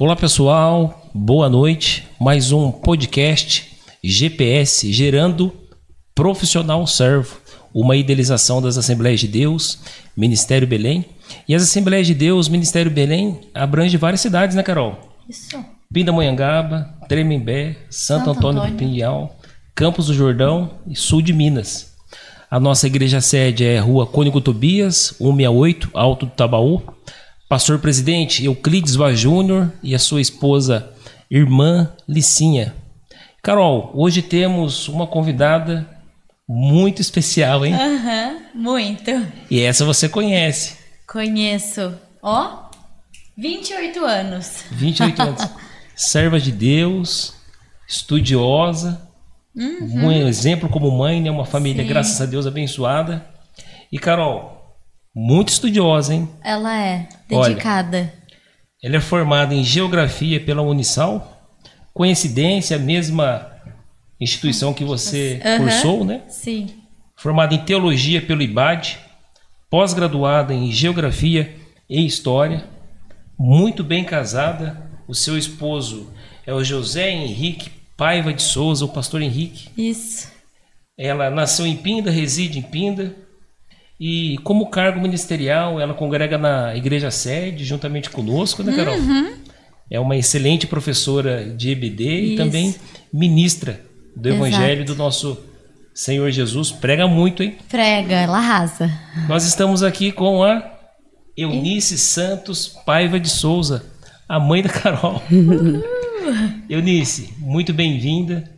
Olá pessoal, boa noite. Mais um podcast GPS Gerando Profissional Servo, uma idealização das Assembleias de Deus, Ministério Belém. E as Assembleias de Deus, Ministério Belém, abrange várias cidades, né, Carol? Isso. Pindamonhangaba, Tremembé, Santo Antônio do Pinhal, Campos do Jordão e sul de Minas. A nossa igreja sede é Rua Cônigo Tobias, 168, Alto do Tabaú. Pastor presidente Euclides Vaz Júnior e a sua esposa, irmã Licinha. Carol, hoje temos uma convidada muito especial, hein? Muito. E essa você conhece. Conheço. 28 anos. 28 anos. Serva de Deus, estudiosa, um exemplo como mãe, né? Uma família, graças a Deus, abençoada. E Carol, muito estudiosa, hein? Ela é dedicada. Olha, ela é formada em Geografia pela Unisal. Coincidência, a mesma instituição que você cursou, né? Sim. Formada em Teologia pelo IBAD. Pós-graduada em Geografia e História. Muito bem casada. O seu esposo é o José Henrique Paiva de Souza, o pastor Henrique. Isso. Ela nasceu em Pinda, reside em Pinda. E como cargo ministerial, ela congrega na igreja sede, juntamente conosco, né, Carol? É uma excelente professora de EBD e também ministra do Evangelho do nosso Senhor Jesus. Prega muito, hein? Prega, ela arrasa. Nós estamos aqui com a Eunice Santos Paiva de Souza, a mãe da Carol. Eunice, muito bem-vinda.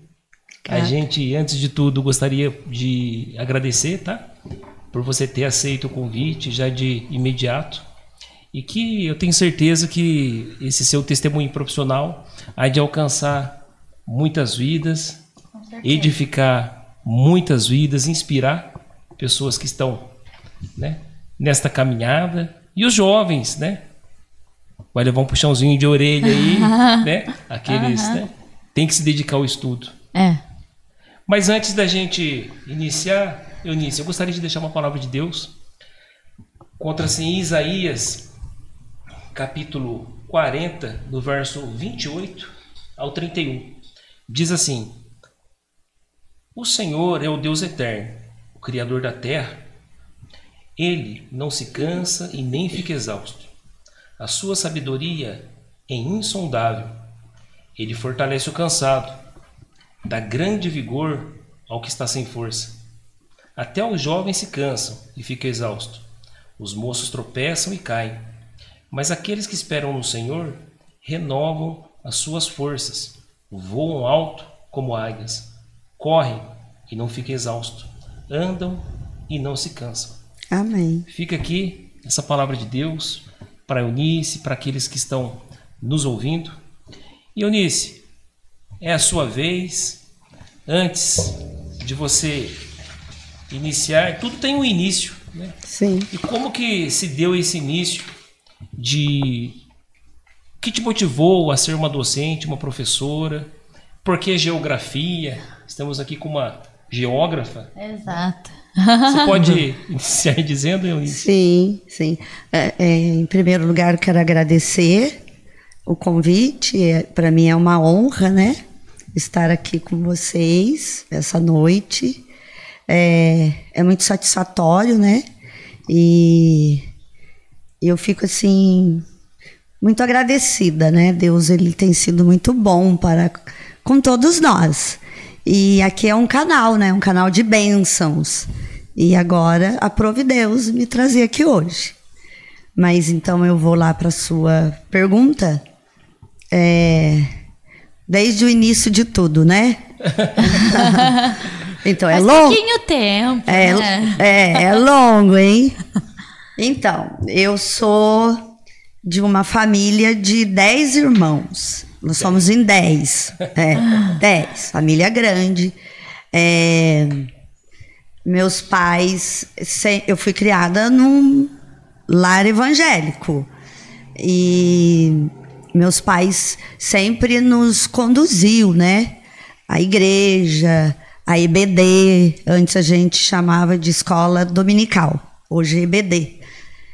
A gente, antes de tudo, gostaria de agradecer, tá? Por você ter aceito o convite já de imediato, e que eu tenho certeza que esse seu testemunho profissional há de alcançar muitas vidas, edificar muitas vidas, inspirar pessoas que estão, né, nesta caminhada, e os jovens, né, vai levar um puxãozinho de orelha aí, né, aqueles, né, tem que se dedicar ao estudo. Mas antes da gente iniciar, Eunice, eu gostaria de deixar uma palavra de Deus. Encontra-se em Isaías, capítulo 40, do verso 28 ao 31. Diz assim: O Senhor é o Deus eterno, o Criador da terra. Ele não se cansa e nem fica exausto. A sua sabedoria é insondável. Ele fortalece o cansado, dá grande vigor ao que está sem força. Até os jovens se cansam e ficam exaustos. Os moços tropeçam e caem. Mas aqueles que esperam no Senhor renovam as suas forças. Voam alto como águias. Correm e não ficam exaustos. Andam e não se cansam. Amém. Fica aqui essa palavra de Deus para Eunice, para aqueles que estão nos ouvindo. E Eunice, é a sua vez. Antes de você iniciar, tudo tem um início, né? Sim. E como que se deu esse início que te motivou a ser uma docente, uma professora? Por que geografia? Estamos aqui com uma geógrafa. Exato. Você pode iniciar dizendo, Eunice? Sim. Em primeiro lugar, quero agradecer o convite. Para mim é uma honra, né, estar aqui com vocês essa noite. É muito satisfatório, né? E eu fico assim muito agradecida, né? Deus, ele tem sido muito bom com todos nós. E aqui é um canal, né? Um canal de bênçãos. E agora aprove Deus me trazer aqui hoje. Mas então eu vou lá para a sua pergunta. Desde o início de tudo, né? Então, é longo. Pouquinho tempo. É longo, hein? Então, eu sou de uma família de 10 irmãos. Nós somos em 10. 10. Família grande. Meus pais... Eu fui criada num lar evangélico. E meus pais sempre nos conduziu, né? A igreja, a EBD. Antes a gente chamava de escola dominical. Hoje é EBD.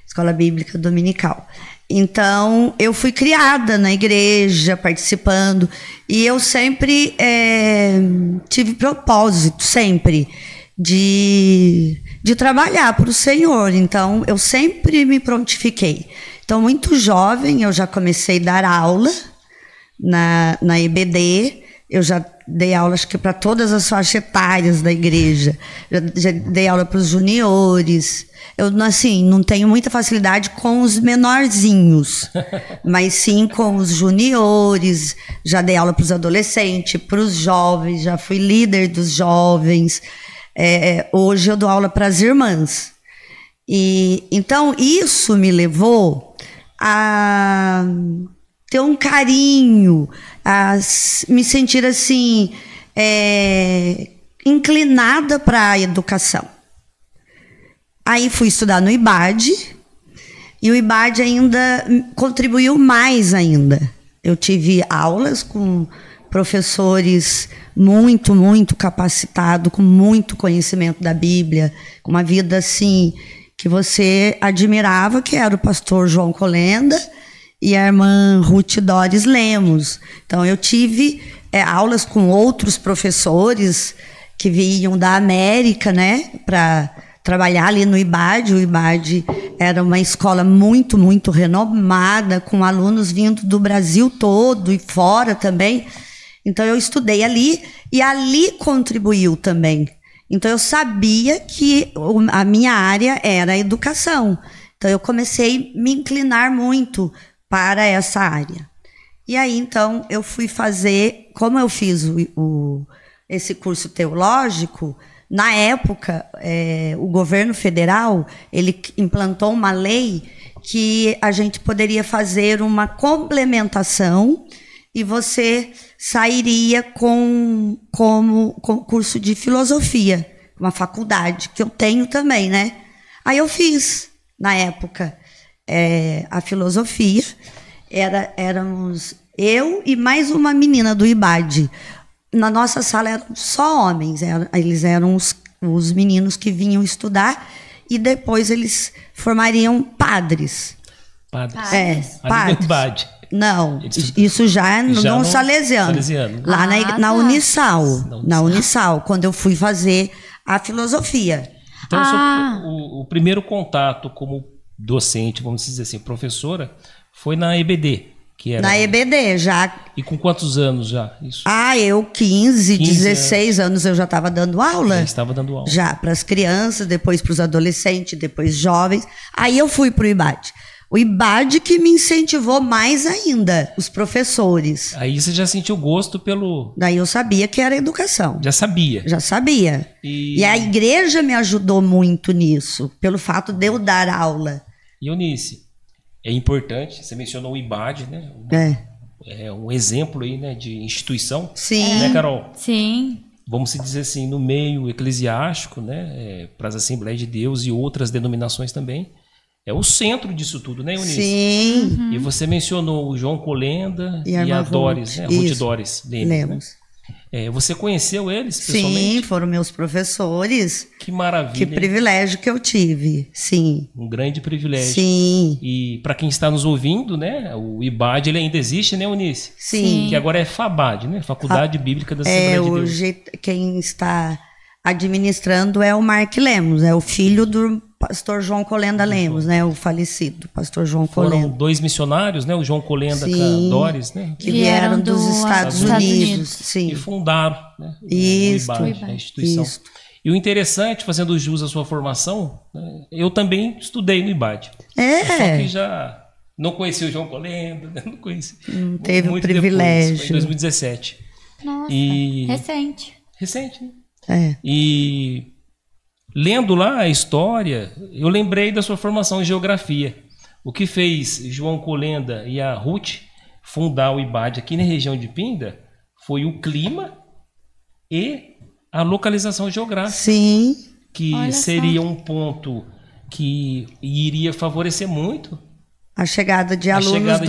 Escola Bíblica Dominical. Então, eu fui criada na igreja, participando, e eu sempre tive propósito, sempre, de trabalhar para o Senhor. Então, eu sempre me prontifiquei. Então, muito jovem, eu já comecei a dar aula na EBD. Eu já dei aula, acho que para todas as faixas etárias da igreja. Já dei aula para os juniores. Eu, assim, não tenho muita facilidade com os menorzinhos, mas sim com os juniores. Já dei aula para os adolescentes, para os jovens, já fui líder dos jovens. Hoje eu dou aula para as irmãs. E então isso me levou a ter um carinho, a me sentir assim inclinada para a educação. Aí fui estudar no IBAD, e o IBAD ainda contribuiu mais ainda. Eu tive aulas com professores muito, muito capacitados, com muito conhecimento da Bíblia, com uma vida assim que você admirava, que era o pastor João Colenda e a irmã Ruth Doris Lemos. Então eu tive aulas com outros professores que vinham da América, né, para trabalhar ali no IBAD. O IBAD era uma escola muito, muito renomada, com alunos vindo do Brasil todo e fora também. Então eu estudei ali, e ali contribuiu também. Então eu sabia que a minha área era a educação. Então eu comecei a me inclinar muito para essa área. E aí então eu fui fazer, como eu fiz esse curso teológico, na época o governo federal ele implantou uma lei que a gente poderia fazer uma complementação e você sairia com curso de filosofia, uma faculdade, que eu tenho também, né? Aí eu fiz, na época, a filosofia. Éramos eu e mais uma menina do IBAD. Na nossa sala eram só homens, eles eram os meninos que vinham estudar, e depois eles formariam padres. Padres? Padres. IBAD. Não, isso já no Salesiano. Lá na Unisal. Na Unisal, quando eu fui fazer a filosofia. Então, o primeiro contato como docente, vamos dizer assim, professora, foi na EBD. Que era... Na EBD, já. E com quantos anos já? Isso? Eu 15 16 anos eu já estava dando aula. Já estava dando aula. Já, para as crianças, depois para os adolescentes, depois jovens. Aí eu fui para o IBAD. O IBAD que me incentivou mais ainda, os professores. Aí você já sentiu gosto pelo... Daí eu sabia que era educação. Já sabia? Já sabia. E a igreja me ajudou muito nisso, pelo fato de eu dar aula. E Eunice, é importante, você mencionou o IBAD, né? É um exemplo aí, né, de instituição. Sim. Né, Carol? Sim. Vamos dizer assim, no meio eclesiástico, né, para as Assembleias de Deus e outras denominações também. É o centro disso tudo, né, Eunice? Sim. E você mencionou o João Colenda e a Doris, né? Ruth Doris Lemos. Né? Você conheceu eles pessoalmente? Sim, foram meus professores. Que maravilha. Que privilégio que eu tive, sim. Um grande privilégio. Sim. E para quem está nos ouvindo, né, o IBAD ele ainda existe, né, Eunice? Sim. Que agora é FABAD, né? Faculdade Bíblica da Assembleia de Deus. Hoje quem está administrando é o Mark Lemos, é o filho do pastor João Colenda Lemos, né? O falecido pastor João Colenda. Foram dois missionários, né? O João Colenda e a Doris, né? Que vieram dos Estados Unidos. Sim. E fundaram, né? O IBAD, a instituição. Isso. E o interessante, fazendo jus à sua formação, né, eu também estudei no IBAD. Só que já não conheci o João Colenda, né? Não conheci. Teve o privilégio. Depois, foi em 2017. Nossa, recente. Recente, né? E lendo lá a história, eu lembrei da sua formação em geografia. O que fez João Colenda e a Ruth fundar o IBAD aqui na região de Pinda foi o clima e a localização geográfica. Sim. Que seria um ponto que iria favorecer muito a chegada de alunos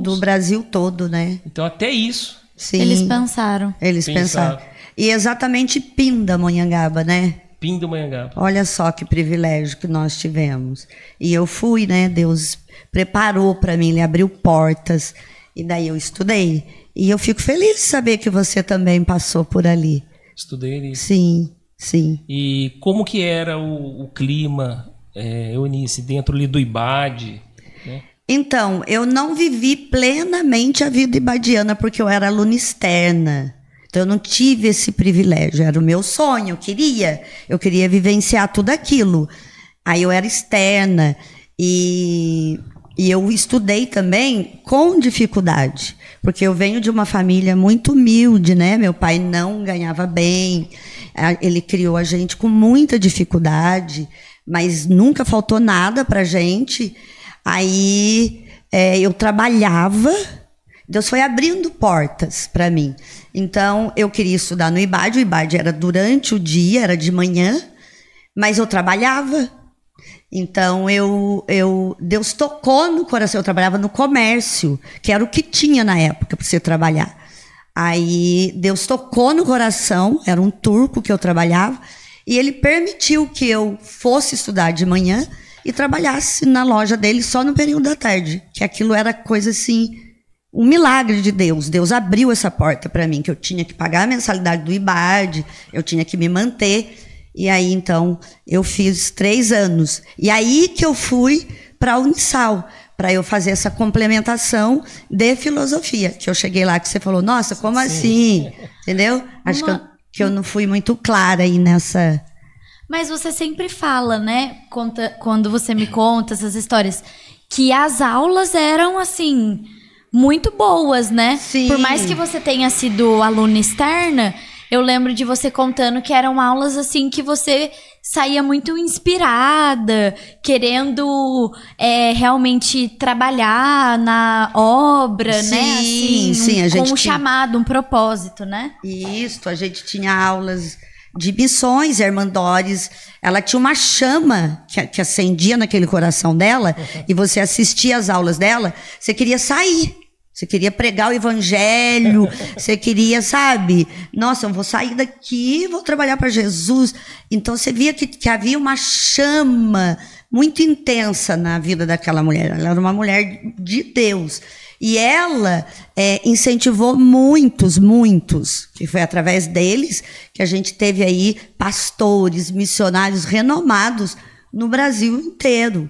do Brasil todo, né? Então até isso. Sim. Eles pensaram. Eles pensaram. E exatamente Pindamonhangaba, né? Pindamonhangaba. Olha só que privilégio que nós tivemos. E eu fui, né? Deus preparou para mim, Ele abriu portas. E daí eu estudei. E eu fico feliz de saber que você também passou por ali. Estudei ali. Sim, sim. E como que era o clima, Eunice, dentro ali do IBAD, né? Então, eu não vivi plenamente a vida ibadiana porque eu era aluna externa. Então, eu não tive esse privilégio. Era o meu sonho, eu queria vivenciar tudo aquilo. Aí eu era externa e eu estudei também com dificuldade, porque eu venho de uma família muito humilde, né? Meu pai não ganhava bem, ele criou a gente com muita dificuldade, mas nunca faltou nada pra gente. Aí eu trabalhava, Deus foi abrindo portas para mim. Então, eu queria estudar no IBAD, o IBAD era durante o dia, era de manhã, mas eu trabalhava. Então, Deus tocou no coração, eu trabalhava no comércio, que era o que tinha na época para você trabalhar. Aí, Deus tocou no coração, era um turco que eu trabalhava, e Ele permitiu que eu fosse estudar de manhã e trabalhasse na loja dele só no período da tarde, que aquilo era coisa assim, um milagre de Deus. Deus abriu essa porta para mim, que eu tinha que pagar a mensalidade do IBAD, eu tinha que me manter. E aí, então, eu fiz 3 anos. E aí que eu fui para a Unisal, para eu fazer essa complementação de filosofia. Que eu cheguei lá, que você falou, nossa, como assim? Entendeu? Acho que eu não fui muito clara aí nessa... Mas você sempre fala, né, quando você me conta essas histórias, que as aulas eram, assim, muito boas, né? Sim. Por mais que você tenha sido aluna externa, eu lembro de você contando que eram aulas, assim, que você saía muito inspirada, querendo realmente trabalhar na obra, Sim, né? Assim, sim, a gente com um tinha... chamado, um propósito, né? Isso, a gente tinha aulas de missões. A irmã Doris, ela tinha uma chama que acendia naquele coração dela, e você assistia às aulas dela, você queria sair, você queria pregar o evangelho, você queria, sabe, nossa, eu vou sair daqui, vou trabalhar para Jesus. Então você via que havia uma chama muito intensa na vida daquela mulher. Ela era uma mulher de Deus. E ela incentivou muitos, que foi através deles que a gente teve aí pastores, missionários renomados no Brasil inteiro.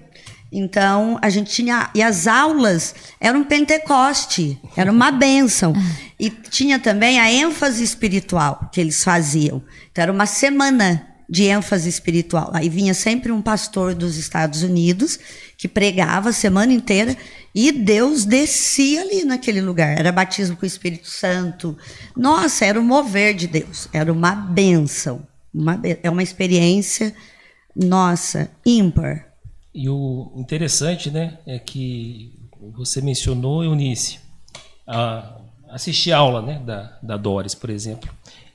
Então, a gente tinha... E as aulas eram Pentecoste, era uma bênção. E tinha também a ênfase espiritual que eles faziam. Então, era uma semana de ênfase espiritual. Aí vinha sempre um pastor dos Estados Unidos que pregava a semana inteira e Deus descia ali naquele lugar. Era batismo com o Espírito Santo. Nossa, era o mover de Deus. Era uma bênção. É uma experiência, nossa, ímpar. E o interessante, né, é que você mencionou, Eunice, assistir a aula, né, da Doris, por exemplo.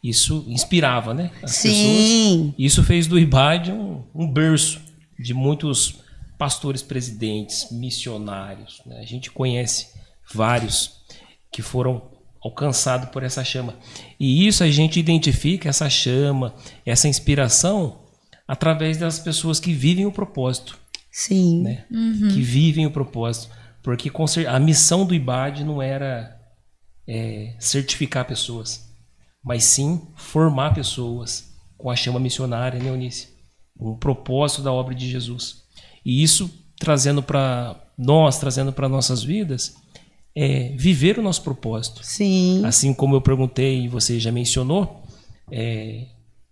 Isso inspirava, né, as pessoas. Isso fez do IBAD um berço de muitos pastores presidentes, missionários, né? A gente conhece vários que foram alcançados por essa chama. E isso a gente identifica, essa chama, essa inspiração, através das pessoas que vivem o propósito. Sim. Né? Que vivem o propósito. Porque a missão do IBAD não era certificar pessoas, mas sim formar pessoas com a chama missionária, né, Eunice? Um propósito da obra de Jesus. E isso trazendo para nossas vidas, viver o nosso propósito. Sim. Assim como eu perguntei e você já mencionou,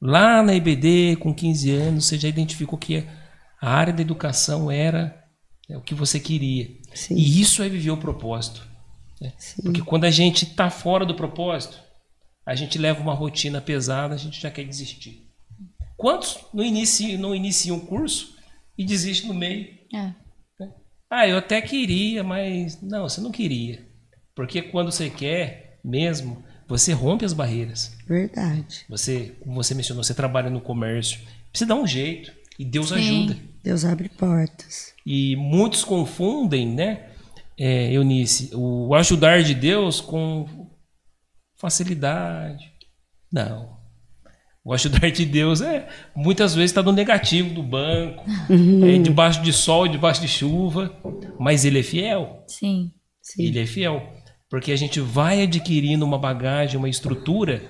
lá na IBD, com 15 anos, você já identificou que a área da educação era o que você queria. Sim. E isso é viver o propósito. Né? Porque quando a gente está fora do propósito, a gente leva uma rotina pesada, a gente já quer desistir. Quantos não iniciam um curso e desistem no meio? Eu até queria, mas... Não, você não queria. Porque quando você quer mesmo, você rompe as barreiras. Verdade. Como você mencionou, você trabalha no comércio. Precisa dar um jeito. E Deus ajuda. Deus abre portas. E muitos confundem, né, Eunice, o ajudar de Deus com facilidade. Não. O ajudar de Deus muitas vezes está no negativo do banco, debaixo de sol, debaixo de chuva, mas ele é fiel. Sim. Ele é fiel, porque a gente vai adquirindo uma bagagem, uma estrutura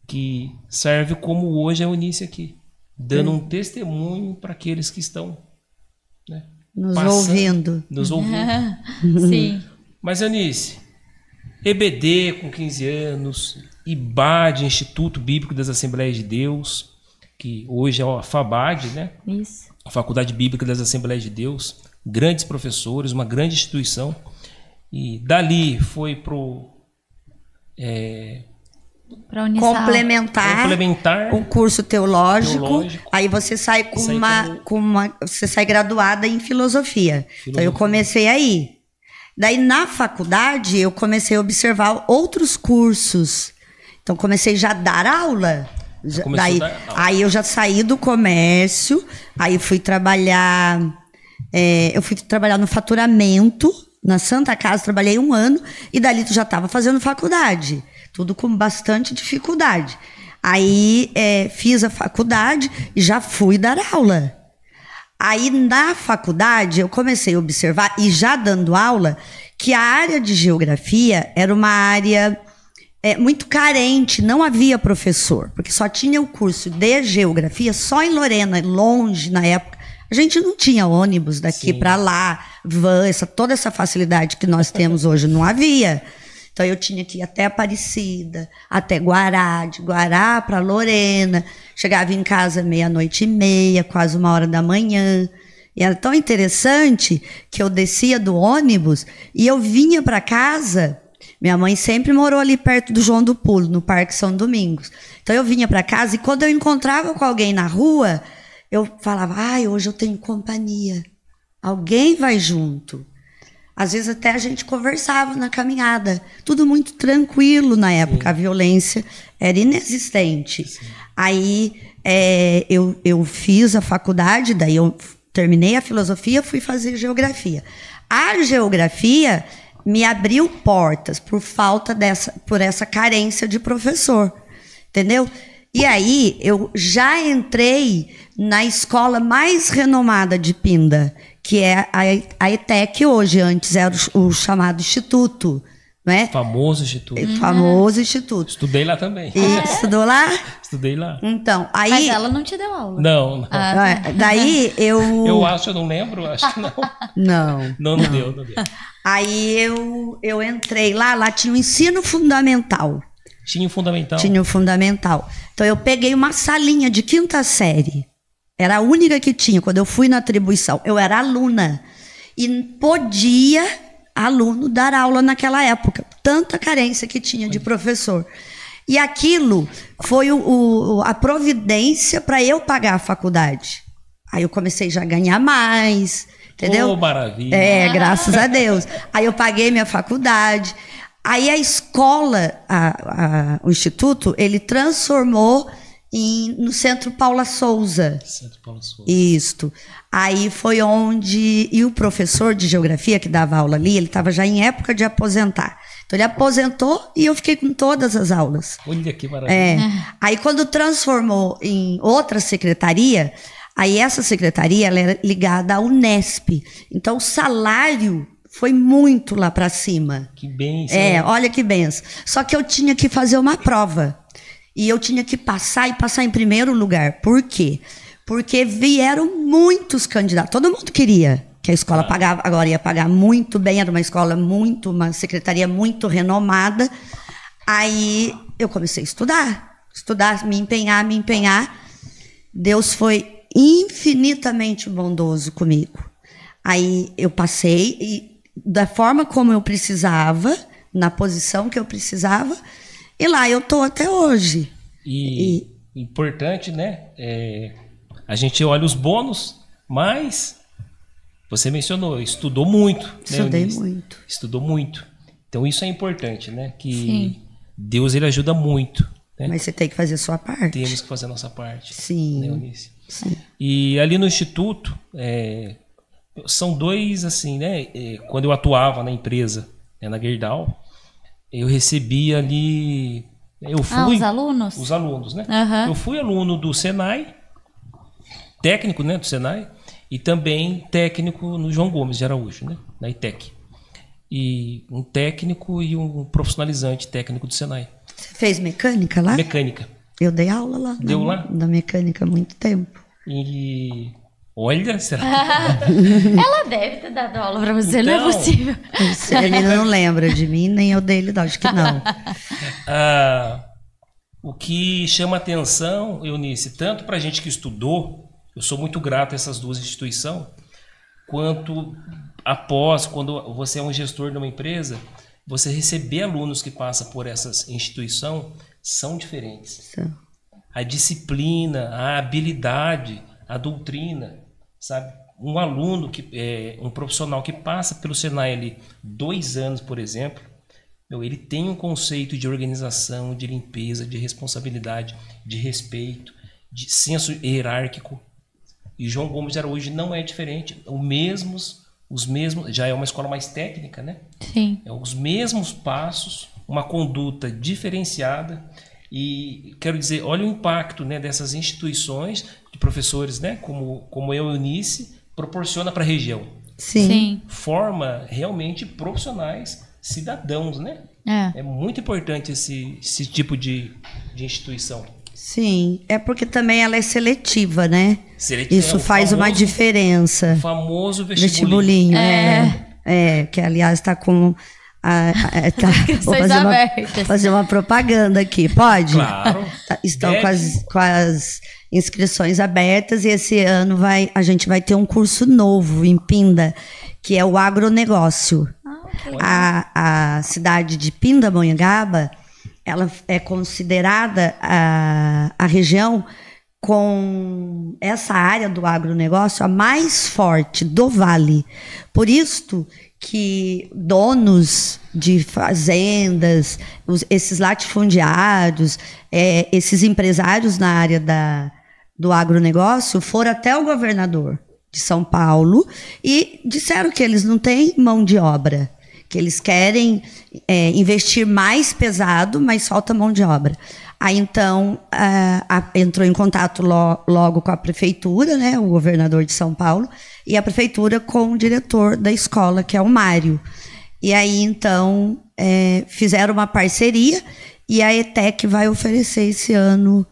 que serve como hoje a Eunice aqui, dando um testemunho para aqueles que estão, né, nos ouvindo. Sim. Mas, Eunice, EBD com 15 anos, IBAD, Instituto Bíblico das Assembleias de Deus, que hoje é a FABAD, né? Isso. A Faculdade Bíblica das Assembleias de Deus, grandes professores, uma grande instituição. E dali foi complementar um curso teológico. Aí você sai você sai graduada em filosofia. Então eu comecei aí. Daí na faculdade eu comecei a observar outros cursos. Então comecei já a dar aula. Aí eu já saí do comércio, aí fui trabalhar. Eu fui trabalhar no faturamento. Na Santa Casa, trabalhei 1 ano e dali tu já estava fazendo faculdade. Tudo com bastante dificuldade. Aí fiz a faculdade e já fui dar aula. Aí na faculdade eu comecei a observar, e já dando aula, que a área de geografia era uma área muito carente, não havia professor, porque só tinha o curso de geografia só em Lorena, longe na época. A gente não tinha ônibus daqui para lá, van, toda essa facilidade que nós temos hoje não havia. Então eu tinha que ir até Aparecida, até Guará, de Guará para Lorena. Chegava em casa 00:30, quase 1h da manhã. E era tão interessante que eu descia do ônibus e eu vinha para casa. Minha mãe sempre morou ali perto do João do Pulo, no Parque São Domingos. Então eu vinha para casa e quando eu encontrava com alguém na rua, eu falava, hoje eu tenho companhia. Alguém vai junto. Às vezes até a gente conversava na caminhada. Tudo muito tranquilo na época. Sim. A violência era inexistente. Sim. Aí eu fiz a faculdade, daí eu terminei a filosofia, fui fazer geografia. A geografia me abriu portas por essa carência de professor. Entendeu? E aí eu já entrei na escola mais renomada de Pinda, que é a ETEC hoje, antes era o chamado Instituto, não é? Famoso Instituto. Famoso Instituto. Estudei lá também. Estudou lá? Estudei lá. Então, aí... Mas ela não te deu aula? Não. Daí eu... Eu acho, eu não lembro, acho que não. Não deu. Aí eu entrei lá tinha o ensino fundamental. Tinha o fundamental. Então eu peguei uma salinha de 5ª série. Era a única que tinha. Quando eu fui na atribuição, eu era aluna. E podia aluno dar aula naquela época. Tanta carência que tinha de professor. E aquilo foi a providência para eu pagar a faculdade. Aí eu comecei já a ganhar mais, entendeu? Oh, maravilha. Graças a Deus. Aí eu paguei minha faculdade. Aí a escola, o instituto, ele transformou no Centro Paula Souza. Isto. Aí foi onde... E o professor de geografia que dava aula ali, ele estava já em época de aposentar. Então ele aposentou e eu fiquei com todas as aulas. Olha que maravilha. Aí quando transformou em outra secretaria, aí essa secretaria ela era ligada à Unesp. Então o salário... foi muito lá para cima. Que benção. Olha que benção. Só que eu tinha que fazer uma prova. E eu tinha que passar em primeiro lugar. Por quê? Porque vieram muitos candidatos. Todo mundo queria que a escola pagava. Agora ia pagar muito bem. Era uma secretaria muito renomada. Aí eu comecei a estudar, me empenhar. Deus foi infinitamente bondoso comigo. Aí eu passei da forma como eu precisava, na posição que eu precisava, e lá eu tô até hoje. E importante, né? A gente olha os bônus, mas você mencionou, estudou muito. Estudou muito. Então isso é importante, né? Que Sim. Deus ele ajuda muito. Né? Mas você tem que fazer a sua parte. Temos que fazer a nossa parte. Sim. Né, Eunice? Sim. E ali no Instituto, são dois, assim, né? Quando eu atuava na empresa, na Gerdau, eu recebia ali Eu fui, os alunos? Os alunos, né? Uhum. Eu fui aluno do Senai, técnico, né, do Senai, e também técnico no João Gomes de Araújo, né, na ITEC. E um técnico e um profissionalizante técnico do Senai. Você fez mecânica lá? Mecânica. Eu dei aula lá. Deu lá? Na mecânica há muito tempo. E olha, será Ela deve ter dado aula pra você, não é Então, possível. Ele não lembra de mim, nem eu dele, não. Acho que não. O que chama atenção, Eunice, tanto para a gente que estudou, eu sou muito grato a essas duas instituições, quanto após, quando você é um gestor de uma empresa, você receber alunos que passam por essas instituições são diferentes. A disciplina, a habilidade, a doutrina, sabe? Um aluno, um profissional que passa pelo Senai ali 2 anos, por exemplo, ele tem um conceito de organização, de limpeza, de responsabilidade, de respeito, de senso hierárquico. E João Gomes de Araújo não é diferente. Os mesmos, já é uma escola mais técnica, né? Sim. É os mesmos passos, uma conduta diferenciada. E quero dizer, olha o impacto, né, dessas instituições de professores, né, como eu e Eunice, proporciona para a região. Sim. Forma realmente profissionais, cidadãos, né? É muito importante esse tipo de instituição. Sim, é porque também ela é seletiva, né? Isso o faz uma diferença. O famoso Vestibulinho, que aliás está com vou fazer uma propaganda aqui, pode? Claro. Estão com as inscrições abertas e esse ano a gente vai ter um curso novo em Pinda, que é o agronegócio. A cidade de Pindamonhangaba, ela é considerada a região com essa área do agronegócio a mais forte do Vale. Por isso que donos de fazendas, esses latifundiários, esses empresários na área do agronegócio foram até o governador de São Paulo e disseram que eles não têm mão de obra, que eles querem investir mais pesado, mas falta mão de obra. Aí, então, entrou em contato logo com a prefeitura, né, o governador de São Paulo, e a prefeitura com o diretor da escola, que é o Mário. E aí, então, fizeram uma parceria e a ETEC vai oferecer esse ano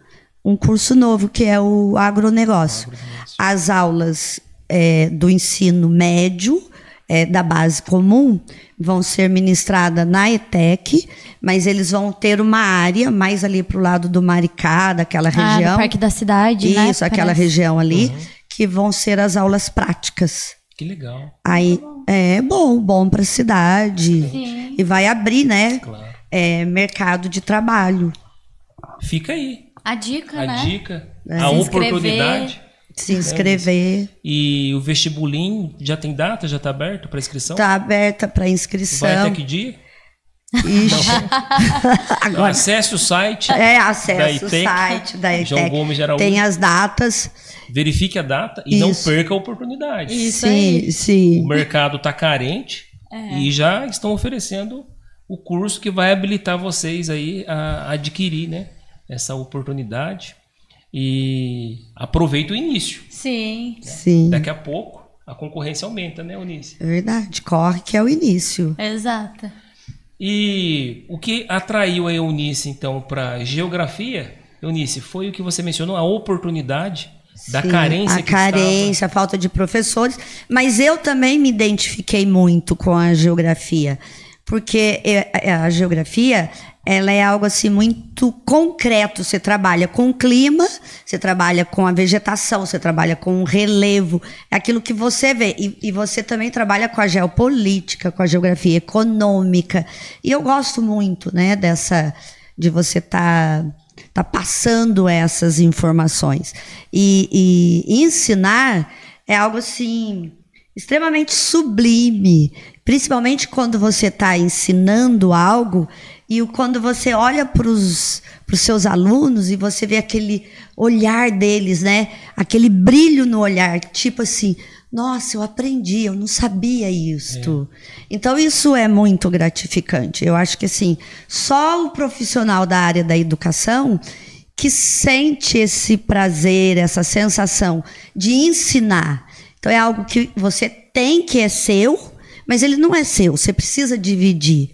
um curso novo, que é o agronegócio. As aulas do ensino médio, da base comum, vão ser ministradas na ETEC, mas eles vão ter uma área mais ali para o lado do Maricá, daquela região. Do Parque da Cidade, né? Isso, aquela região ali, Uhum. que vão ser as aulas práticas. Que legal. Aí é bom para a cidade. Sim. E vai abrir, né? Claro. Mercado de trabalho. Fica aí. A dica, A né? dica, Se a inscrever. oportunidade. Se inscrever. E o vestibulinho já tem data? Já está aberto para inscrição? Está aberta para inscrição. Vai até que dia? Ixi. Agora, acesse o site. Acesse o ETEC, site da ETEC. João Gomes de Araújo. Tem as datas. Verifique a data e não perca a oportunidade. Isso aí. Sim. O mercado está carente e já estão oferecendo o curso que vai habilitar vocês aí a adquirir, né, essa oportunidade. E aproveita o início. Sim. Sim. Daqui a pouco a concorrência aumenta, né, Eunice? É verdade. Corre que é o início. Exato. E o que atraiu a Eunice, então, para geografia, Eunice, foi o que você mencionou, a oportunidade da carência. A carência, a falta de professores. Mas eu também me identifiquei muito com a geografia, porque a geografia, ela é algo assim muito concreto. Você trabalha com o clima, você trabalha com a vegetação, você trabalha com o relevo, é aquilo que você vê. E você também trabalha com a geopolítica, com a geografia econômica. E eu gosto muito, né, de você tá passando essas informações. E ensinar é algo assim extremamente sublime, principalmente quando você está ensinando algo e quando você olha para os seus alunos e você vê aquele olhar deles, né? Aquele brilho no olhar, tipo assim, Nossa, eu aprendi, eu não sabia isto. Então, isso é muito gratificante. Eu acho que, assim, só o profissional da área da educação que sente esse prazer, essa sensação de ensinar. Então, é algo que você tem, que é seu, mas ele não é seu. Você precisa dividir,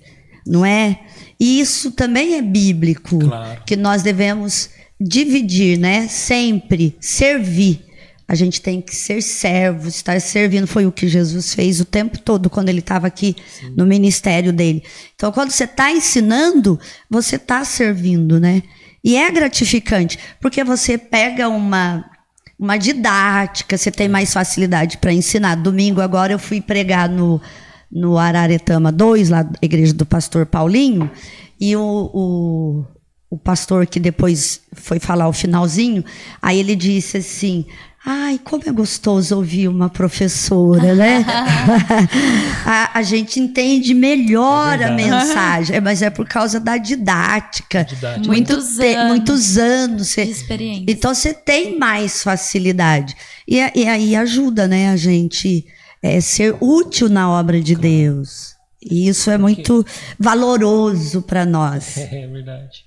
não é? E isso também é bíblico, Claro. que nós devemos dividir, né? Sempre servir. A gente tem que ser servo, estar servindo. Foi o que Jesus fez o tempo todo quando ele estava aqui no ministério dele. Então, quando você está ensinando, você está servindo, né? E é gratificante, porque você pega uma didática, você tem mais facilidade para ensinar. Domingo agora eu fui pregar no Araretama 2, lá da igreja do pastor Paulinho, e o pastor que depois foi falar o finalzinho, aí ele disse assim: ai, como é gostoso ouvir uma professora, né? a gente entende melhor a mensagem, mas é por causa da didática. Muitos anos. De experiência. Então, você tem mais facilidade. E aí ajuda, né, a gente ser útil na obra de Deus. E isso é muito valoroso para nós. É verdade.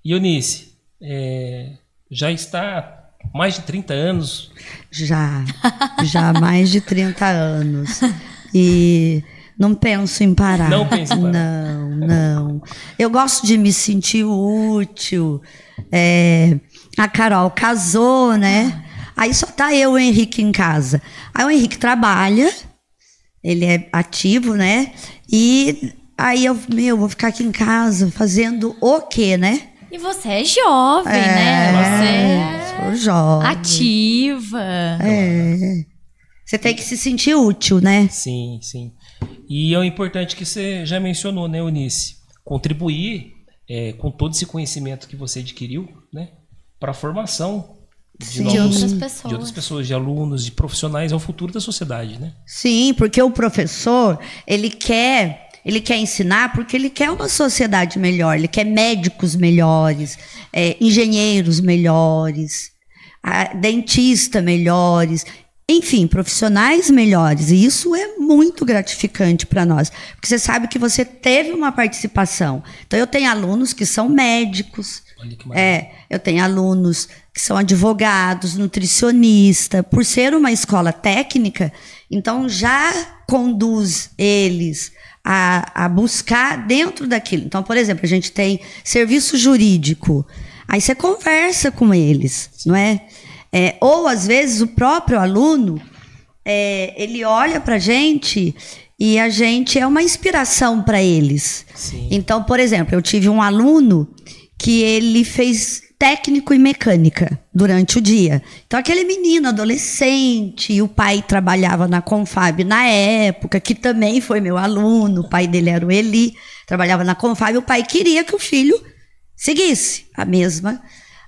E Eunice, já está há mais de 30 anos. Já há mais de 30 anos. E não penso em parar. Não penso em parar. Não. Eu gosto de me sentir útil. A Carol casou, né? Aí só tá eu e o Henrique em casa. Aí o Henrique trabalha, ele é ativo, né? E aí eu vou ficar aqui em casa fazendo o quê, né? E você é jovem, né? Você sou jovem. Ativa. Você tem que se sentir útil, né? Sim. E é o importante que você já mencionou, né, Eunice? Contribuir com todo esse conhecimento que você adquiriu, né, para a formação de outras pessoas, de alunos, de profissionais, é o futuro da sociedade, né? Sim, porque o professor, ele quer ensinar porque ele quer uma sociedade melhor, ele quer médicos melhores, engenheiros melhores, dentistas melhores, enfim, profissionais melhores. E isso é muito gratificante para nós, porque você sabe que você teve uma participação. Então, eu tenho alunos que são médicos, eu tenho alunos que são advogados, nutricionistas. Por ser uma escola técnica, então já conduz eles a buscar dentro daquilo. Então, por exemplo, a gente tem serviço jurídico. Aí você conversa com eles, não é? Ou, às vezes, o próprio aluno, ele olha para a gente e a gente é uma inspiração para eles. Sim. Então, por exemplo, eu tive um aluno que ele fez técnico em mecânica durante o dia. Então, aquele menino adolescente, e o pai trabalhava na Confab na época, que também foi meu aluno, o pai dele era o Eli, trabalhava na Confab, e o pai queria que o filho seguisse a mesma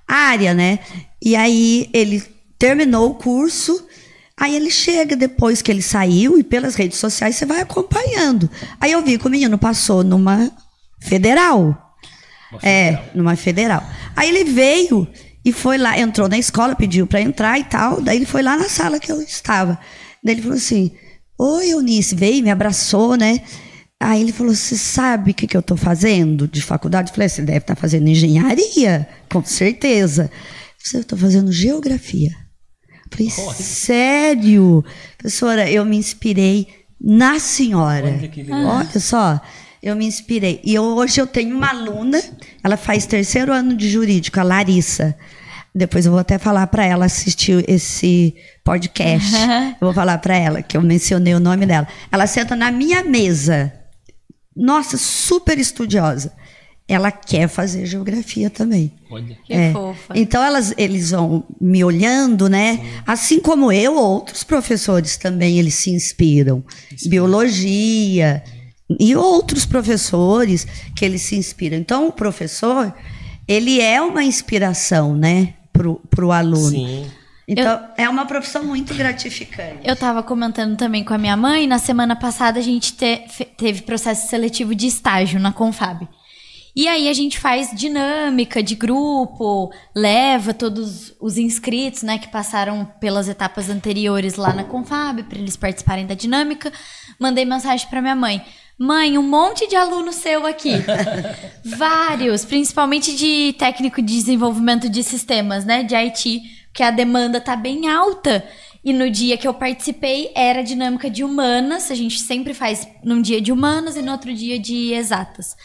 área, né? E aí ele terminou o curso, aí ele chega depois que ele saiu, e pelas redes sociais você vai acompanhando. Aí eu vi que o menino passou numa federal. Numa federal. Aí ele veio e foi lá, entrou na escola, pediu para entrar e tal. Daí ele foi lá na sala que eu estava. Daí ele falou assim: oi, Eunice, veio, me abraçou, né? Aí ele falou: você sabe o que eu estou fazendo de faculdade? Eu falei: você deve estar fazendo engenharia, com certeza. Eu estou fazendo geografia. Eu falei: sério? Professora, eu me inspirei na senhora. Olha só. Eu me inspirei. E hoje eu tenho uma aluna, ela faz 3º ano de jurídico, a Larissa. Depois eu vou até falar para ela assistir esse podcast. Eu vou falar para ela, que eu mencionei o nome dela. Ela senta na minha mesa. Nossa, super estudiosa. Ela quer fazer geografia também. Olha. Que fofa. Então eles vão me olhando, né? Sim. Assim como eu, outros professores também, eles se inspiram. Biologia... E outros professores que eles se inspiram. Então, o professor, ele é uma inspiração, né, pro aluno. Sim. Então, é uma profissão muito gratificante. Eu estava comentando também com a minha mãe, na semana passada a gente teve processo seletivo de estágio na Confab. E aí a gente faz dinâmica de grupo, leva todos os inscritos, né, que passaram pelas etapas anteriores lá na Confab, para eles participarem da dinâmica. Mandei mensagem para minha mãe. Mãe, um monte de aluno seu aqui. Vários, principalmente de técnico de desenvolvimento de sistemas, né, de IT, que a demanda tá bem alta. E no dia que eu participei, era dinâmica de humanas. A gente sempre faz num dia de humanas e no outro dia de exatas.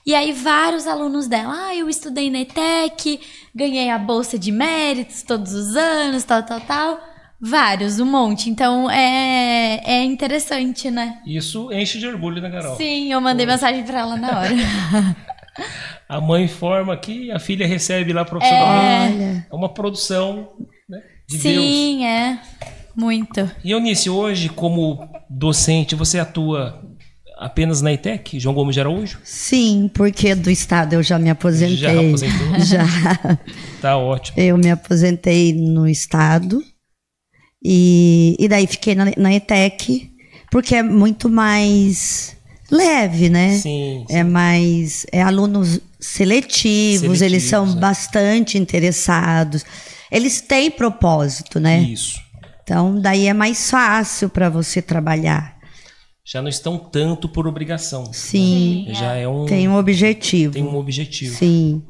E aí vários alunos dela, eu estudei na ETEC, ganhei a bolsa de méritos todos os anos, tal. Vários, um monte. Então é interessante, né? Isso enche de orgulho, né, Carol? Sim, eu mandei mensagem pra ela na hora. A mãe informa que a filha recebe lá profissionalmente. É uma produção, né, de Deus. Sim, muito. E Eunice, hoje, como docente, você atua apenas na ETEC, João Gomes de Araújo? Sim, porque do Estado eu já me aposentei. Já aposentou? Já. Tá ótimo. Eu me aposentei no Estado e daí fiquei na ETEC, porque é muito mais leve, né? Sim. É mais... É alunos seletivos, eles são bastante interessados. Eles têm propósito, né? Isso. Então, daí é mais fácil para você trabalhar. Já não estão tanto por obrigação. Sim. Né? Já é um... Tem um objetivo. Tem um objetivo. Sim.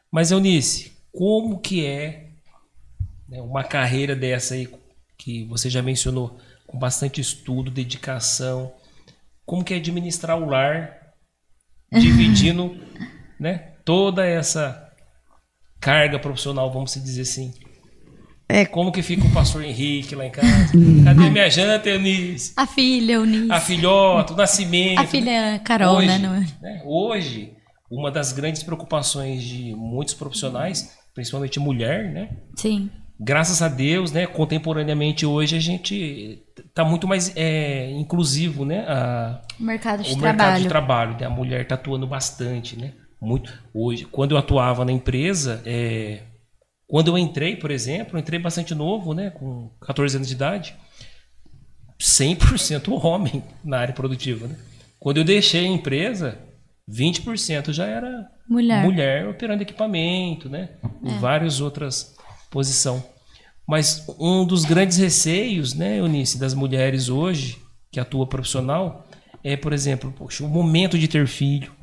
Mas, Eunice, como que é, né, uma carreira dessa aí, que você já mencionou, com bastante estudo, dedicação, como que é administrar o lar, dividindo, né, toda essa carga profissional, vamos dizer assim? Como que fica o pastor Henrique lá em casa? Cadê minha janta, Eunice? A filha, Eunice. A filhota, o nascimento. A filha Carol, hoje, né? Hoje, uma das grandes preocupações de muitos profissionais, principalmente mulher, né? Sim. Graças a Deus, né? Contemporaneamente hoje a gente está muito mais inclusivo, né? O mercado de trabalho. Né? A mulher está atuando bastante, né? Muito. Hoje, quando eu atuava na empresa, quando eu entrei, por exemplo, eu entrei bastante novo, né? Com 14 anos de idade, 100% homem na área produtiva, né? Quando eu deixei a empresa, 20% já era mulher operando equipamento, né? Em várias outras posições. Mas um dos grandes receios, né, Eunice, das mulheres hoje, que atua profissional, é, por exemplo, poxa, o momento de ter filho.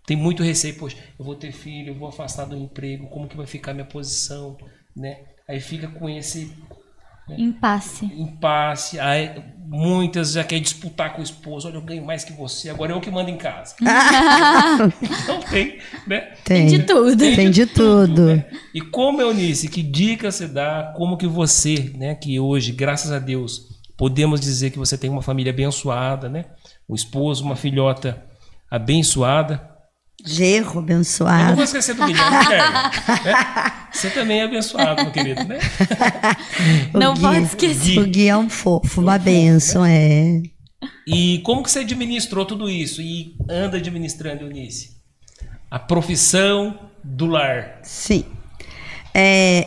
Tem muito receio, poxa, eu vou ter filho, eu vou afastar do emprego, como que vai ficar a minha posição, né? Aí fica com esse... né, impasse. Aí muitas já querem disputar com o esposo. Olha, eu ganho mais que você, agora eu que mando em casa. Então tem, né? Tem de tudo. Tem de tudo. Né? E como, Eunice, que dica você dá? Como que você, né, que hoje, graças a Deus, podemos dizer que você tem uma família abençoada, né? Um esposo, uma filhota abençoada. Gerro abençoado. Eu não vou esquecer do Guilherme, né? Você também é abençoado, meu querido, né? Não pode esquecer. O Gui é um fofo, uma bênção, né? E como que você administrou tudo isso e anda administrando, Eunice? A profissão do lar. Sim.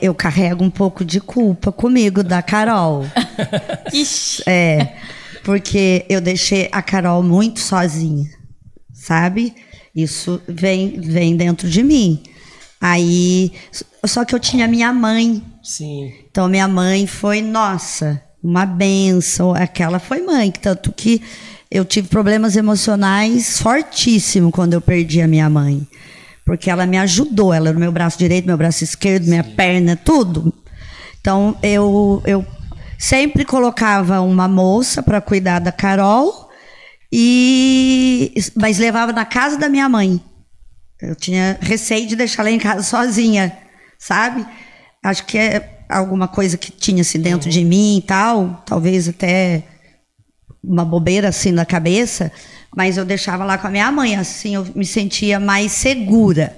Eu carrego um pouco de culpa comigo, da Carol. Ixi. Porque eu deixei a Carol muito sozinha, sabe? Isso vem dentro de mim. Aí, só que eu tinha minha mãe. Sim. Então, minha mãe foi, nossa, uma bênção. Aquela foi mãe, tanto que eu tive problemas emocionais fortíssimos quando eu perdi a minha mãe. Porque ela me ajudou. Ela era o meu braço direito, meu braço esquerdo, minha perna, tudo. Então, eu sempre colocava uma moça para cuidar da Carol, mas levava na casa da minha mãe. Eu tinha receio de deixar ela em casa sozinha, sabe? Acho que é alguma coisa que tinha-se dentro de mim e tal, talvez até uma bobeira assim na cabeça, mas eu deixava lá com a minha mãe, assim eu me sentia mais segura.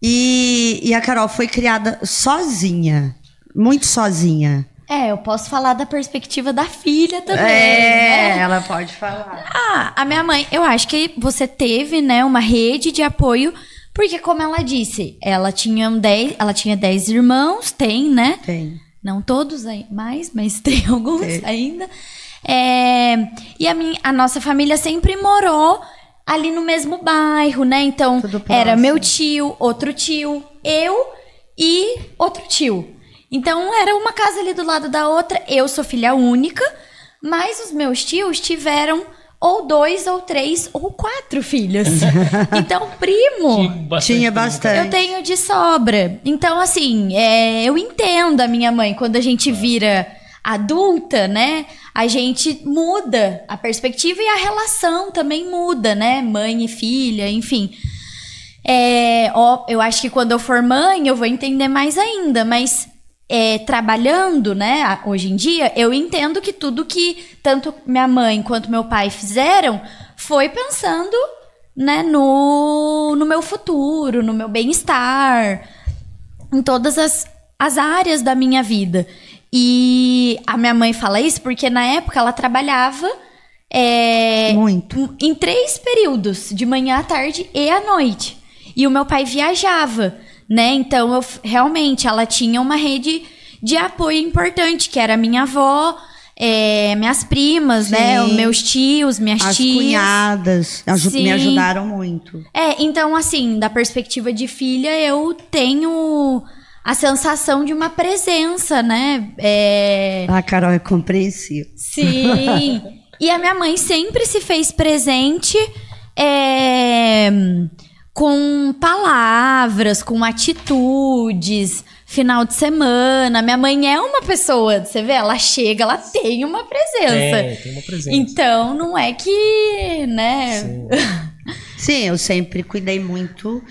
E a Carol foi criada sozinha, muito sozinha. Eu posso falar da perspectiva da filha também. Né? Ela pode falar. A minha mãe, eu acho que você teve, né, uma rede de apoio, porque como ela disse, ela tinha 10 irmãos, tem, né? Tem. Não todos aí mais, mas tem alguns ainda. E a nossa família sempre morou ali no mesmo bairro, né? Então, era meu tio, outro tio, eu e outro tio. Então, era uma casa ali do lado da outra. Eu sou filha única, mas os meus tios tiveram ou 2, ou 3, ou 4 filhos. Então, primo... Tinha bastante. Eu tenho de sobra. Então, assim, eu entendo a minha mãe. Quando a gente vira adulta, né? A gente muda a perspectiva e a relação também muda, né? Mãe e filha, enfim. Eu acho que quando eu for mãe, eu vou entender mais ainda. Mas trabalhando, né? Hoje em dia, eu entendo que tudo que tanto minha mãe quanto meu pai fizeram foi pensando, né, no meu futuro, no meu bem-estar, em todas as áreas da minha vida. E a minha mãe fala isso porque na época ela trabalhava muito. Em 3 períodos, de manhã, à tarde e à noite. E o meu pai viajava, né? Então, realmente, ela tinha uma rede de apoio importante, que era a minha avó, minhas primas, né? Os meus tios, minhas tias. As cunhadas me ajudaram muito. Então, assim, da perspectiva de filha, eu tenho a sensação de uma presença, né? A Carol é compreensiva. Sim. E a minha mãe sempre se fez presente com palavras, com atitudes, final de semana. Minha mãe é uma pessoa, você vê, ela chega, ela tem uma presença. Tem uma presença. Então, não é que, né? Sim, eu sempre cuidei muito,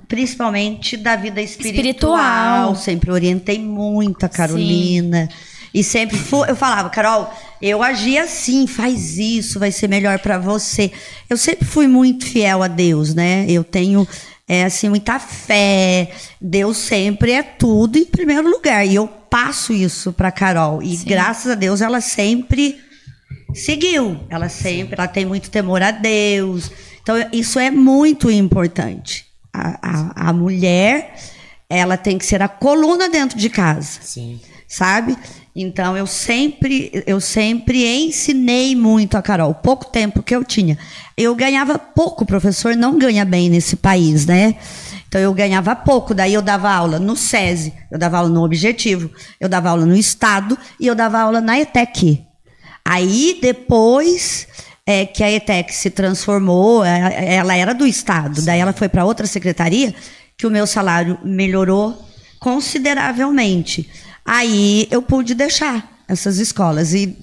principalmente da vida espiritual. Sempre orientei muito a Carolina. Sim. E sempre eu falava, Carol, eu agi assim, faz isso, vai ser melhor para você. Eu sempre fui muito fiel a Deus, né? Eu tenho, assim, muita fé. Deus sempre é tudo em primeiro lugar. E eu passo isso para Carol. E graças a Deus ela sempre seguiu. Ela tem muito temor a Deus. Então isso é muito importante. A mulher, ela tem que ser a coluna dentro de casa. Sim. Sabe? Então, eu sempre ensinei muito a Carol. O pouco tempo que eu tinha. Eu ganhava pouco, o professor não ganha bem nesse país, né? Então, eu ganhava pouco. Daí, eu dava aula no SESI, eu dava aula no Objetivo, eu dava aula no Estado e eu dava aula na ETEC. Aí, depois que a ETEC se transformou, ela era do Estado. Daí, ela foi para outra secretaria, que o meu salário melhorou consideravelmente. Aí eu pude deixar essas escolas. E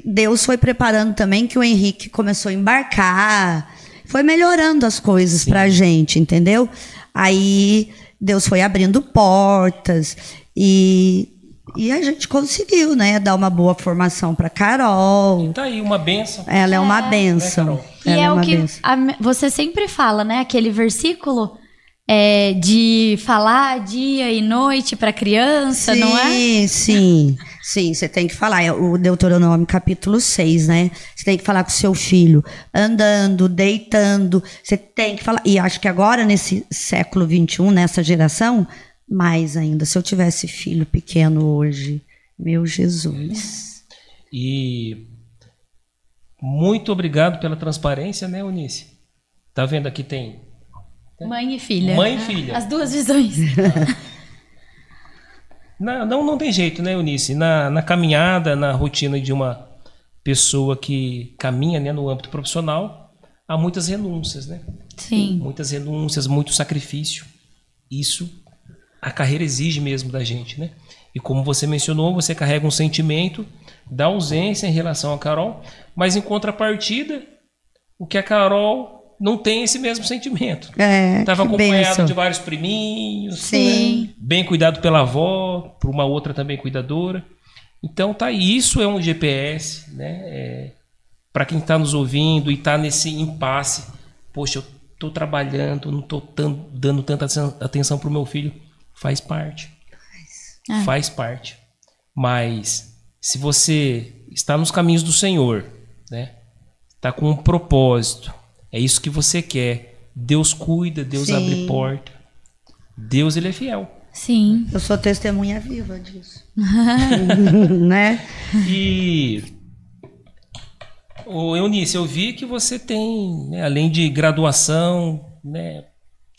Deus foi preparando também que o Henrique começou a embarcar, foi melhorando as coisas pra gente, entendeu? Aí Deus foi abrindo portas e a gente conseguiu, né, dar uma boa formação pra Carol. E tá aí, uma bênção. Ela é uma bênção. E é o que você sempre fala, né? Aquele versículo... de falar dia e noite para criança, sim, não é? Sim, você tem que falar. O Deuteronômio capítulo 6, né? Você tem que falar com o seu filho, andando, deitando. Você tem que falar. E acho que agora, nesse século XXI, nessa geração, mais ainda. Se eu tivesse filho pequeno hoje, meu Jesus. E muito obrigado pela transparência, né, Eunice? Tá vendo aqui tem... Mãe e filha. Mãe e filha. As duas visões. Não tem jeito, né, Eunice? Na caminhada, na rotina de uma pessoa que caminha, né, no âmbito profissional, há muitas renúncias, né? Sim. Muitas renúncias, muito sacrifício. Isso a carreira exige mesmo da gente, né? E como você mencionou, você carrega um sentimento da ausência em relação a Carol, mas em contrapartida, o que a Carol... não tem esse mesmo sentimento. Estava acompanhado de vários priminhos. Sim. Né? Bem cuidado pela avó, por uma outra também cuidadora. Então tá aí, isso é um GPS, né? Para quem está nos ouvindo e está nesse impasse. Poxa, eu estou trabalhando, não estou dando tanta atenção para o meu filho. Faz parte. Faz parte. Mas se você está nos caminhos do Senhor, né? Está com um propósito, é isso que você quer. Deus cuida, Deus abre porta. Deus, ele é fiel. Sim. Eu sou testemunha viva disso. Né? E Ô, Eunice, eu vi que você tem, né, além de graduação, né,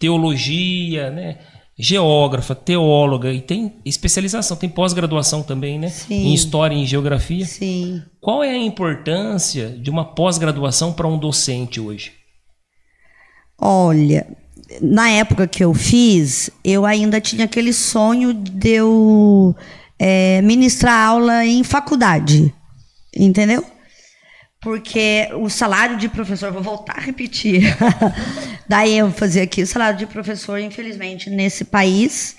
teologia, né, geógrafa, teóloga, e tem especialização, tem pós-graduação também, né? Sim. Em história e em geografia. Sim. Qual é a importância de uma pós-graduação para um docente hoje? Olha, na época que eu fiz, eu ainda tinha aquele sonho de eu ministrar aula em faculdade, entendeu? Porque o salário de professor, vou voltar a repetir, daí eu fazer aqui, o salário de professor, infelizmente, nesse país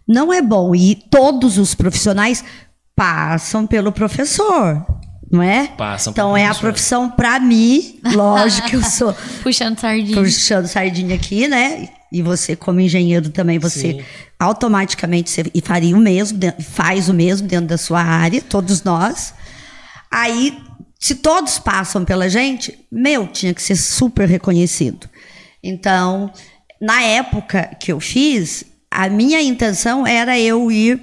não é bom. E todos os profissionais passam pelo professor, não é? Passam então pelo é a professor. profissão para mim, lógico que eu sou Puxando sardinha. puxando sardinha aqui, né? E você, como engenheiro também, você Sim. automaticamente e faria o mesmo, faz o mesmo dentro da sua área, todos nós. Aí, se todos passam pela gente, tinha que ser super reconhecido. Então, na época que eu fiz, a minha intenção era eu ir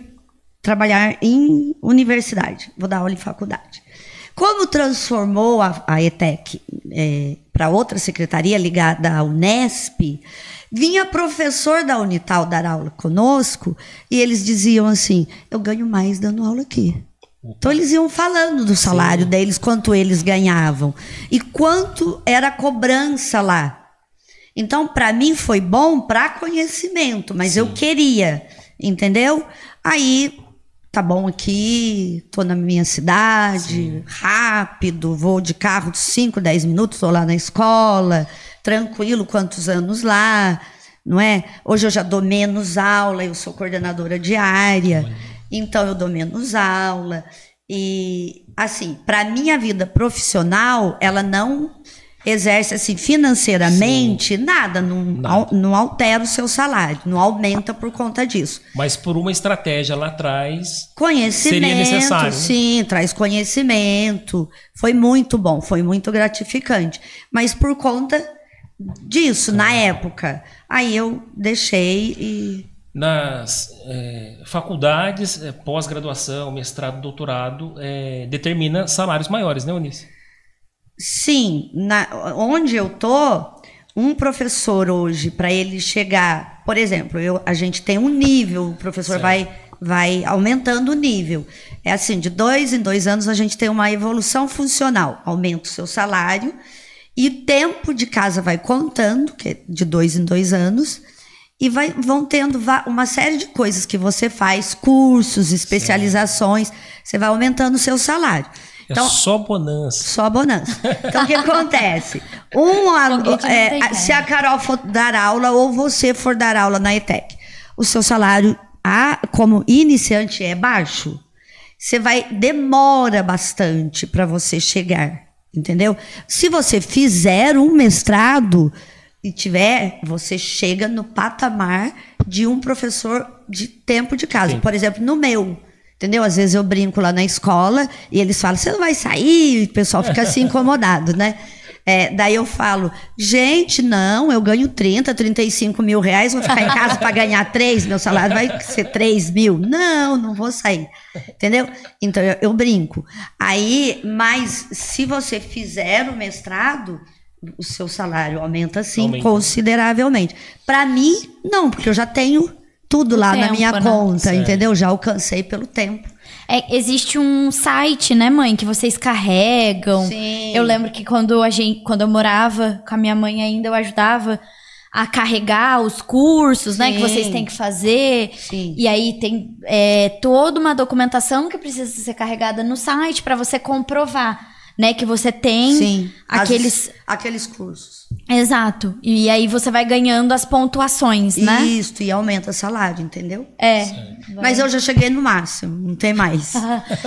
trabalhar em universidade, vou dar aula em faculdade. Como transformou a ETEC para outra secretaria ligada à Unesp, vinha professor da Unital dar aula conosco e eles diziam assim, eu ganho mais dando aula aqui. Então eles iam falando do salário deles, quanto eles ganhavam e quanto era a cobrança lá. Então, para mim foi bom para conhecimento, mas eu queria, entendeu? Aí, tá bom aqui, tô na minha cidade, rápido, vou de carro de 5, 10 minutos, tô lá na escola, tranquilo, quantos anos lá, não é? Hoje eu já dou menos aula, eu sou coordenadora diária, então eu dou menos aula. E, assim, para minha vida profissional, ela não exerce, assim, financeiramente, nada. Não altera o seu salário, não aumenta por conta disso. Mas por uma estratégia lá atrás, Conhecimento, seria necessário, né? sim, traz conhecimento. Foi muito bom, foi muito gratificante. Mas por conta disso, na época, aí eu deixei e... Nas faculdades, pós-graduação, mestrado, doutorado, determina salários maiores, né, Eunice? Sim, onde eu tô, um professor hoje, para ele chegar, por exemplo, a gente tem um nível, o professor vai aumentando o nível. É assim, de 2 em 2 anos a gente tem uma evolução funcional, aumenta o seu salário e o tempo de casa vai contando, que é de 2 em 2 anos, e vão tendo uma série de coisas que você faz, cursos, especializações, você vai aumentando o seu salário. Então, só bonança. Só bonança. Então, o que acontece? Se a Carol for dar aula ou você for dar aula na ETEC, o seu salário, como iniciante, é baixo. Demora bastante para você chegar, entendeu? Se você fizer um mestrado e você chega no patamar de um professor de tempo de casa. Sim. Por exemplo, no meu. Entendeu? Às vezes eu brinco lá na escola e eles falam, você não vai sair? E o pessoal fica assim incomodado, né? Daí eu falo, gente, não, eu ganho 30, 35 mil reais, vou ficar em casa para ganhar 3, meu salário vai ser 3 mil. Não vou sair. Entendeu? Então eu brinco. Mas se você fizer o mestrado, o seu salário aumenta sim consideravelmente. Para mim, não, porque eu já tenho tudo lá na minha conta, entendeu? Já alcancei pelo tempo. Existe um site, né, mãe, que vocês carregam. Sim. Eu lembro que quando eu morava com a minha mãe ainda, eu ajudava a carregar os cursos, né, que vocês têm que fazer. Sim. E aí tem toda uma documentação que precisa ser carregada no site para você comprovar, né, que você tem aqueles cursos. Exato. E aí você vai ganhando as pontuações, né? Isso, e aumenta o salário, entendeu? Vai. Mas eu já cheguei no máximo, não tem mais.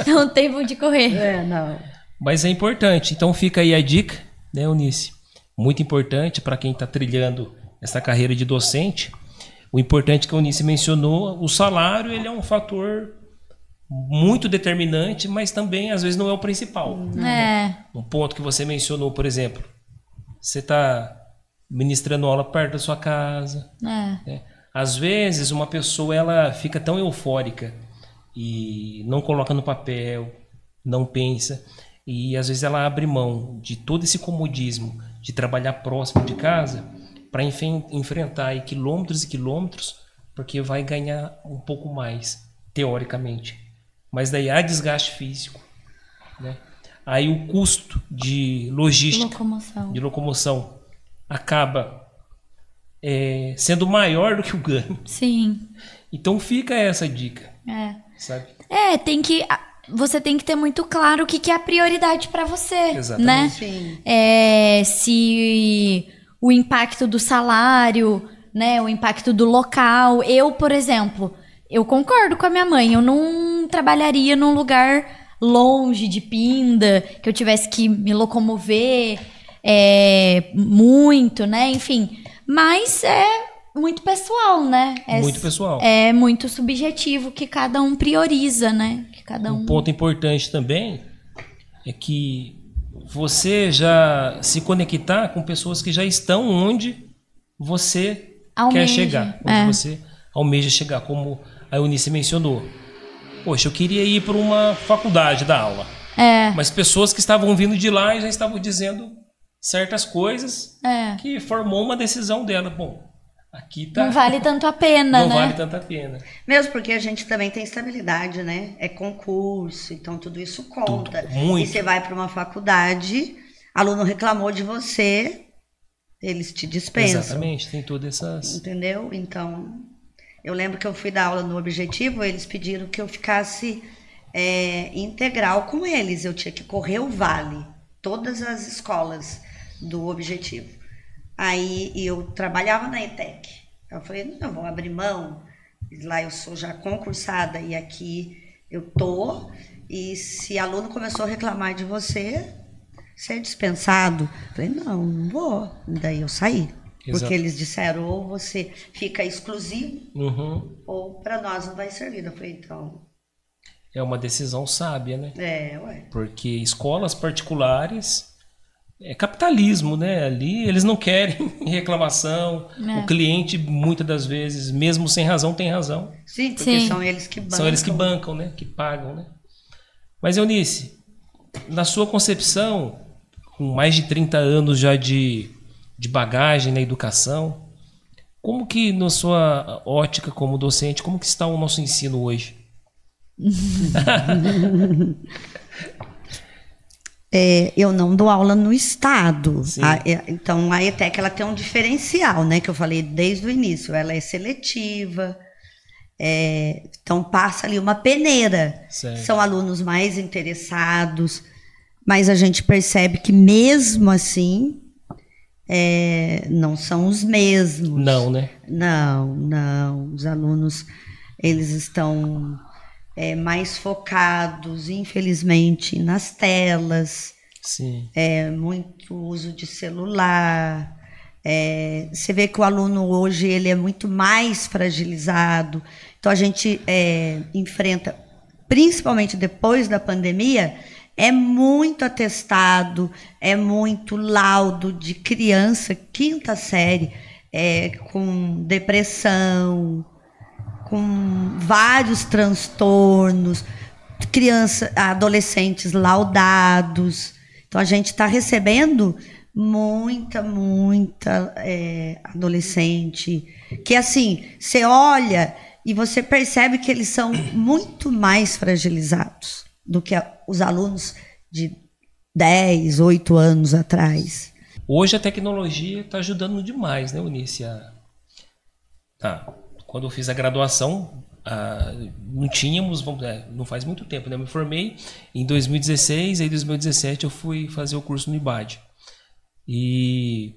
Não tem por onde correr. Não. Mas é importante. Então fica aí a dica, né, Eunice? Muito importante para quem está trilhando essa carreira de docente. O importante que a Eunice mencionou, o salário, ele é um fator muito determinante, mas também às vezes não é o principal. Um ponto que você mencionou, por exemplo, você está ministrando aula perto da sua casa. Né? Às vezes uma pessoa ela fica tão eufórica e não coloca no papel, não pensa. E às vezes ela abre mão de todo esse comodismo de trabalhar próximo de casa para enfrentar aí quilômetros e quilômetros, porque vai ganhar um pouco mais, teoricamente. Mas daí há desgaste físico, né? Aí o custo de logística, de locomoção acaba sendo maior do que o ganho. Sim. Então fica essa dica. Sabe? Você tem que ter muito claro o que é a prioridade para você. Exatamente. Né? Sim. Se o impacto do salário, né, o impacto do local. Eu, por exemplo, eu concordo com a minha mãe. Eu não trabalharia num lugar longe de Pinda, que eu tivesse que me locomover muito, né? Enfim, mas é muito pessoal, né? Muito pessoal. É muito subjetivo que cada um prioriza, né? Que cada um... Um ponto importante também é que você já se conectar com pessoas que já estão onde você quer chegar, onde você almeja chegar, como a Eunice mencionou. Poxa, eu queria ir para uma faculdade dar aula. Mas pessoas que estavam vindo de lá e já estavam dizendo certas coisas que formou uma decisão dela. Bom, aqui tá... Não vale tanto a pena, não né? Não vale tanto a pena. Mesmo porque a gente também tem estabilidade, né? É concurso, então tudo isso conta. Muito. E você vai para uma faculdade, aluno reclamou de você, eles te dispensam. Exatamente, tem todas essas... Entendeu? Então, eu lembro que eu fui dar aula no Objetivo, eles pediram que eu ficasse integral com eles. Eu tinha que correr o vale, todas as escolas do Objetivo. Aí eu trabalhava na ETEC. Eu falei, não, vou abrir mão. Lá eu sou já concursada e aqui eu tô. E se aluno começou a reclamar de você, ser dispensado. Eu falei, não vou. Daí eu saí. Exato. Porque eles disseram, ou você fica exclusivo, ou para nós não vai servir. Eu falei, então... É uma decisão sábia, né? Ué. Porque escolas particulares é capitalismo, né? Ali eles não querem reclamação. O cliente, muitas das vezes, mesmo sem razão, tem razão. Sim, porque são eles que bancam. São eles que bancam, né? Que pagam, né? Mas, Eunice, na sua concepção, com mais de 30 anos já de bagagem na educação, como que, na sua ótica como docente, como que está o nosso ensino hoje? Eu não dou aula no estado. Então a ETEC ela tem um diferencial, né? Que eu falei desde o início. Ela é seletiva, então passa ali uma peneira. Certo. São alunos mais interessados, mas a gente percebe que mesmo assim não são os mesmos. Não, né? Não. Os alunos eles estão mais focados, infelizmente, nas telas. Sim. Muito uso de celular. Você vê que o aluno hoje ele é muito mais fragilizado. Então a gente enfrenta, principalmente depois da pandemia, muito atestado, muito laudo de criança, 5ª série, com depressão, com vários transtornos, adolescentes laudados. Então a gente está recebendo muita adolescente que assim, você olha e você percebe que eles são muito mais fragilizados do que os alunos de 10, 8 anos atrás. Hoje a tecnologia está ajudando demais, né, Eunice? Quando eu fiz a graduação, não tínhamos, não faz muito tempo, né? Eu me formei em 2016, aí em 2017 eu fui fazer o curso no IBAD. E,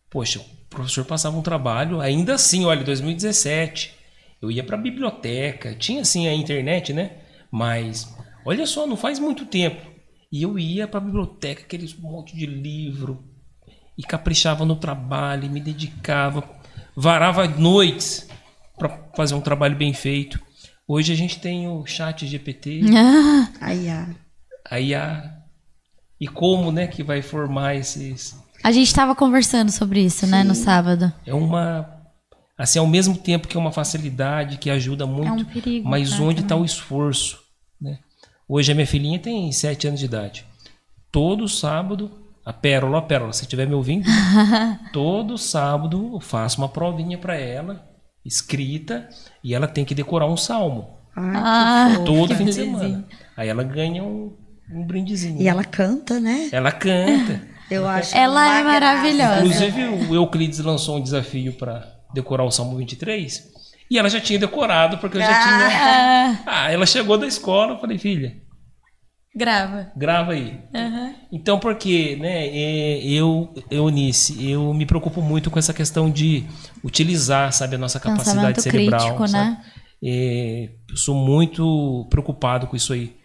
poxa, o professor passava um trabalho, ainda assim, olha, 2017, eu ia para a biblioteca, tinha assim a internet, né? Mas, olha só, não faz muito tempo. E eu ia para a biblioteca, aquele monte de livro, e caprichava no trabalho, e me dedicava, varava noites para fazer um trabalho bem feito. Hoje a gente tem o chat GPT, a IA. E como, né, que vai formar esses... A gente estava conversando sobre isso, né, no sábado. É uma... Assim, ao mesmo tempo que é uma facilidade, que ajuda muito, um perigo, mas né, onde está também. o esforço, né? Hoje a minha filhinha tem 7 anos de idade. Todo sábado, a Pérola, se estiver me ouvindo, todo sábado eu faço uma provinha para ela, escrita, e ela tem que decorar um salmo. Todo fim de semana. Aí ela ganha um brindezinho. E ela canta, né? Ela canta. Eu acho Ela é maravilhosa. Inclusive, o Euclides lançou um desafio para decorar o Salmo 23. E ela já tinha decorado, porque eu já tinha... ela chegou da escola, eu falei, filha... Grava aí. Então, porque, né, Eunice, eu me preocupo muito com essa questão de utilizar, sabe, a nossa capacidade cerebral. Crítico, né? Eu sou muito preocupado com isso aí.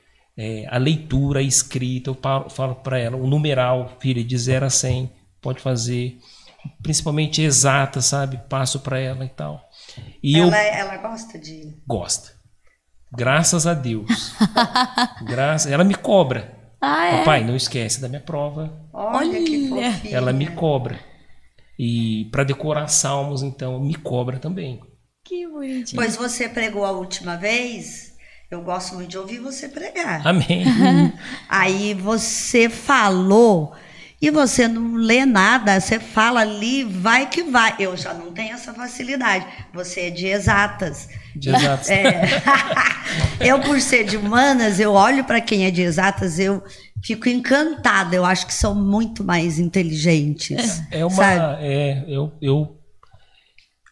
A leitura, a escrita, eu falo para ela, o numeral, filha, de 0 a 100, pode fazer, principalmente exata, sabe? Passo para ela e tal. E ela gosta de... Gosta. Graças a Deus. Ela me cobra. Papai, não esquece da minha prova. Olha que fofinha. Ela me cobra. E para decorar salmos, então, me cobra também. Que bonitinho. Pois você pregou a última vez... Eu gosto muito de ouvir você pregar. Amém. Aí você falou e você não lê nada, você fala ali, vai que vai. Eu já não tenho essa facilidade. Você é de exatas. De exatas. Eu, por ser de humanas, eu olho para quem é de exatas, eu fico encantada. Eu acho que são muito mais inteligentes.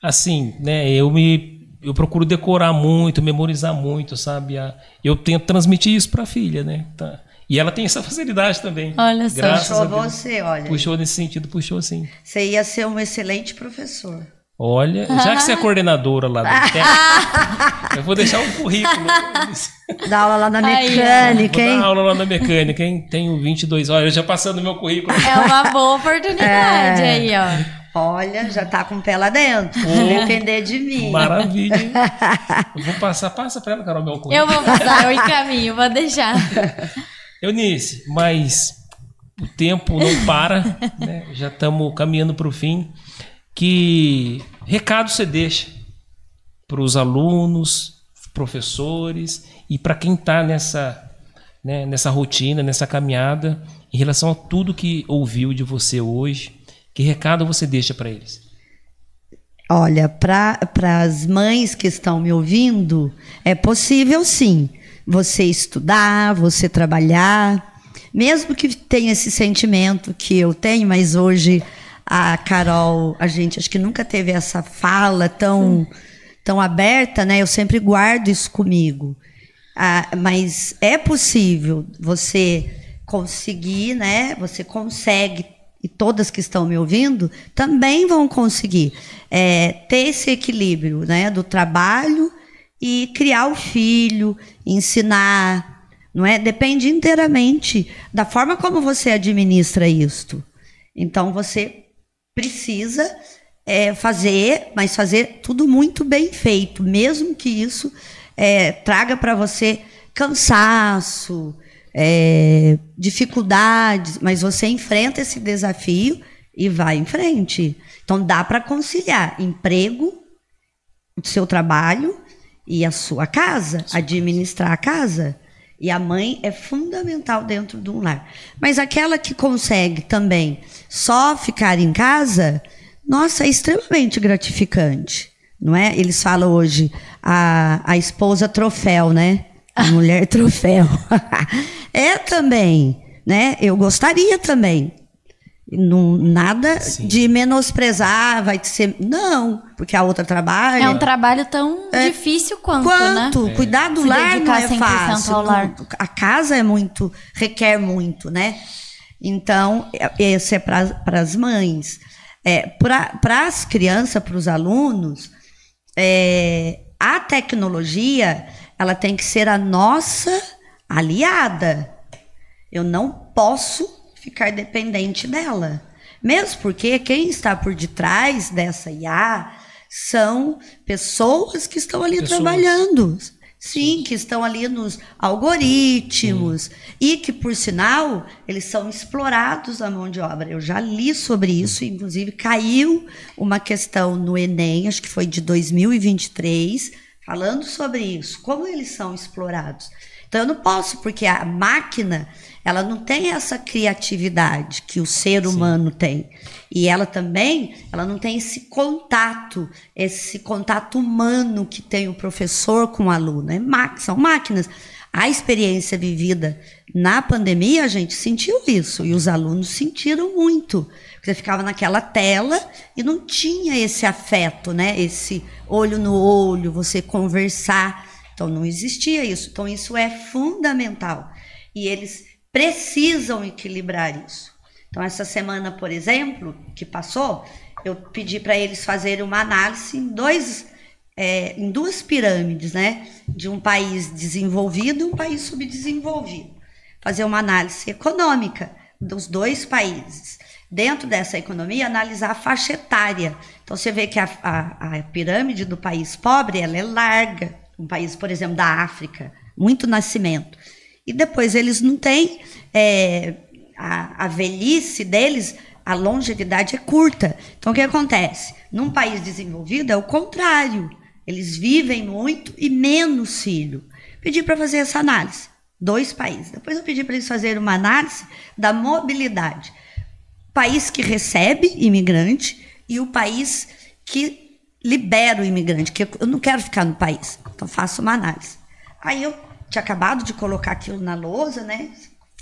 Assim, né, eu procuro decorar muito, memorizar muito, sabe? Eu tento transmitir isso para a filha, né? Tá. E ela tem essa facilidade também. Olha só. Puxou você, olha. Puxou nesse sentido, puxou sim. Você ia ser um excelente professor. Olha, já que você é coordenadora lá do técnico, eu vou deixar um currículo. Dá aula lá na mecânica, hein? Vou dar aula lá na mecânica, hein? Tenho 22, olha, eu já passando meu currículo. É uma boa oportunidade aí, ó. Olha, já tá com o pé lá dentro. Depender de mim. Maravilha. Eu vou passa pra ela, Carol, meu currículo. Eu vou passar, eu encaminho, vou deixar. Eunice, mas o tempo não para, né? Já estamos caminhando para o fim. Que recado você deixa para os alunos, professores e para quem está nessa rotina, nessa caminhada, em relação a tudo que ouviu de você hoje? Que recado você deixa para eles? Olha, para as mães que estão me ouvindo, é possível sim você estudar, você trabalhar, mesmo que tenha esse sentimento que eu tenho, mas hoje a Carol, a gente acho que nunca teve essa fala tão aberta, né? Eu sempre guardo isso comigo. Mas é possível você conseguir, né? Você consegue, e todas que estão me ouvindo também vão conseguir ter esse equilíbrio, né? Do trabalho e criar o filho, ensinar, não é? Depende inteiramente da forma como você administra isto. Então você precisa fazer, mas fazer tudo muito bem feito, mesmo que isso traga para você cansaço, dificuldades, mas você enfrenta esse desafio e vai em frente. Então dá para conciliar emprego, o seu trabalho e a sua casa, administrar a casa. E a mãe é fundamental dentro de um lar. Mas aquela que consegue também só ficar em casa, nossa, é extremamente gratificante, não é? Eles falam hoje a esposa troféu, né? A mulher troféu. Também, né? Eu gostaria também. Não, nada Sim. de menosprezar, vai ser... Não, porque a outra trabalha... É um trabalho tão difícil quanto, né? Cuidar do lar não é fácil. Ao lar. A casa requer muito, né? Então, esse é para as mães. Para as crianças, para os alunos, a tecnologia, ela tem que ser a nossa aliada. Eu não posso ficar dependente dela. Mesmo porque quem está por detrás dessa IA são pessoas que estão ali trabalhando. Sim, que estão ali nos algoritmos. E que, por sinal, eles são explorados a mão de obra. Eu já li sobre isso, inclusive caiu uma questão no Enem, acho que foi de 2023, falando sobre isso, como eles são explorados. Então eu não posso, porque a máquina, ela não tem essa criatividade que o ser humano tem. E ela também, ela não tem esse contato humano que tem o professor com o aluno. São máquinas. A experiência vivida na pandemia, a gente sentiu isso. E os alunos sentiram muito. Você ficava naquela tela e não tinha esse afeto, né? Esse olho no olho, você conversar. Então, não existia isso. Então, isso é fundamental. E eles precisam equilibrar isso. Então, essa semana, por exemplo, que passou, eu pedi para eles fazerem uma análise em duas pirâmides, né? De um país desenvolvido e um país subdesenvolvido. Fazer uma análise econômica dos dois países. Dentro dessa economia, analisar a faixa etária. Então, você vê que a pirâmide do país pobre, ela é larga. Um país, por exemplo, da África, muito nascimento. E depois eles não têm... a velhice deles, a longevidade é curta. Então, o que acontece? Num país desenvolvido, é o contrário. Eles vivem muito e menos filho. Pedi para fazer essa análise. 2 países. Depois eu pedi para eles fazerem uma análise da mobilidade. País que recebe imigrante e o país que libera o imigrante. Que eu não quero ficar no país. Então, faço uma análise. Aí eu tinha acabado de colocar aquilo na lousa, né?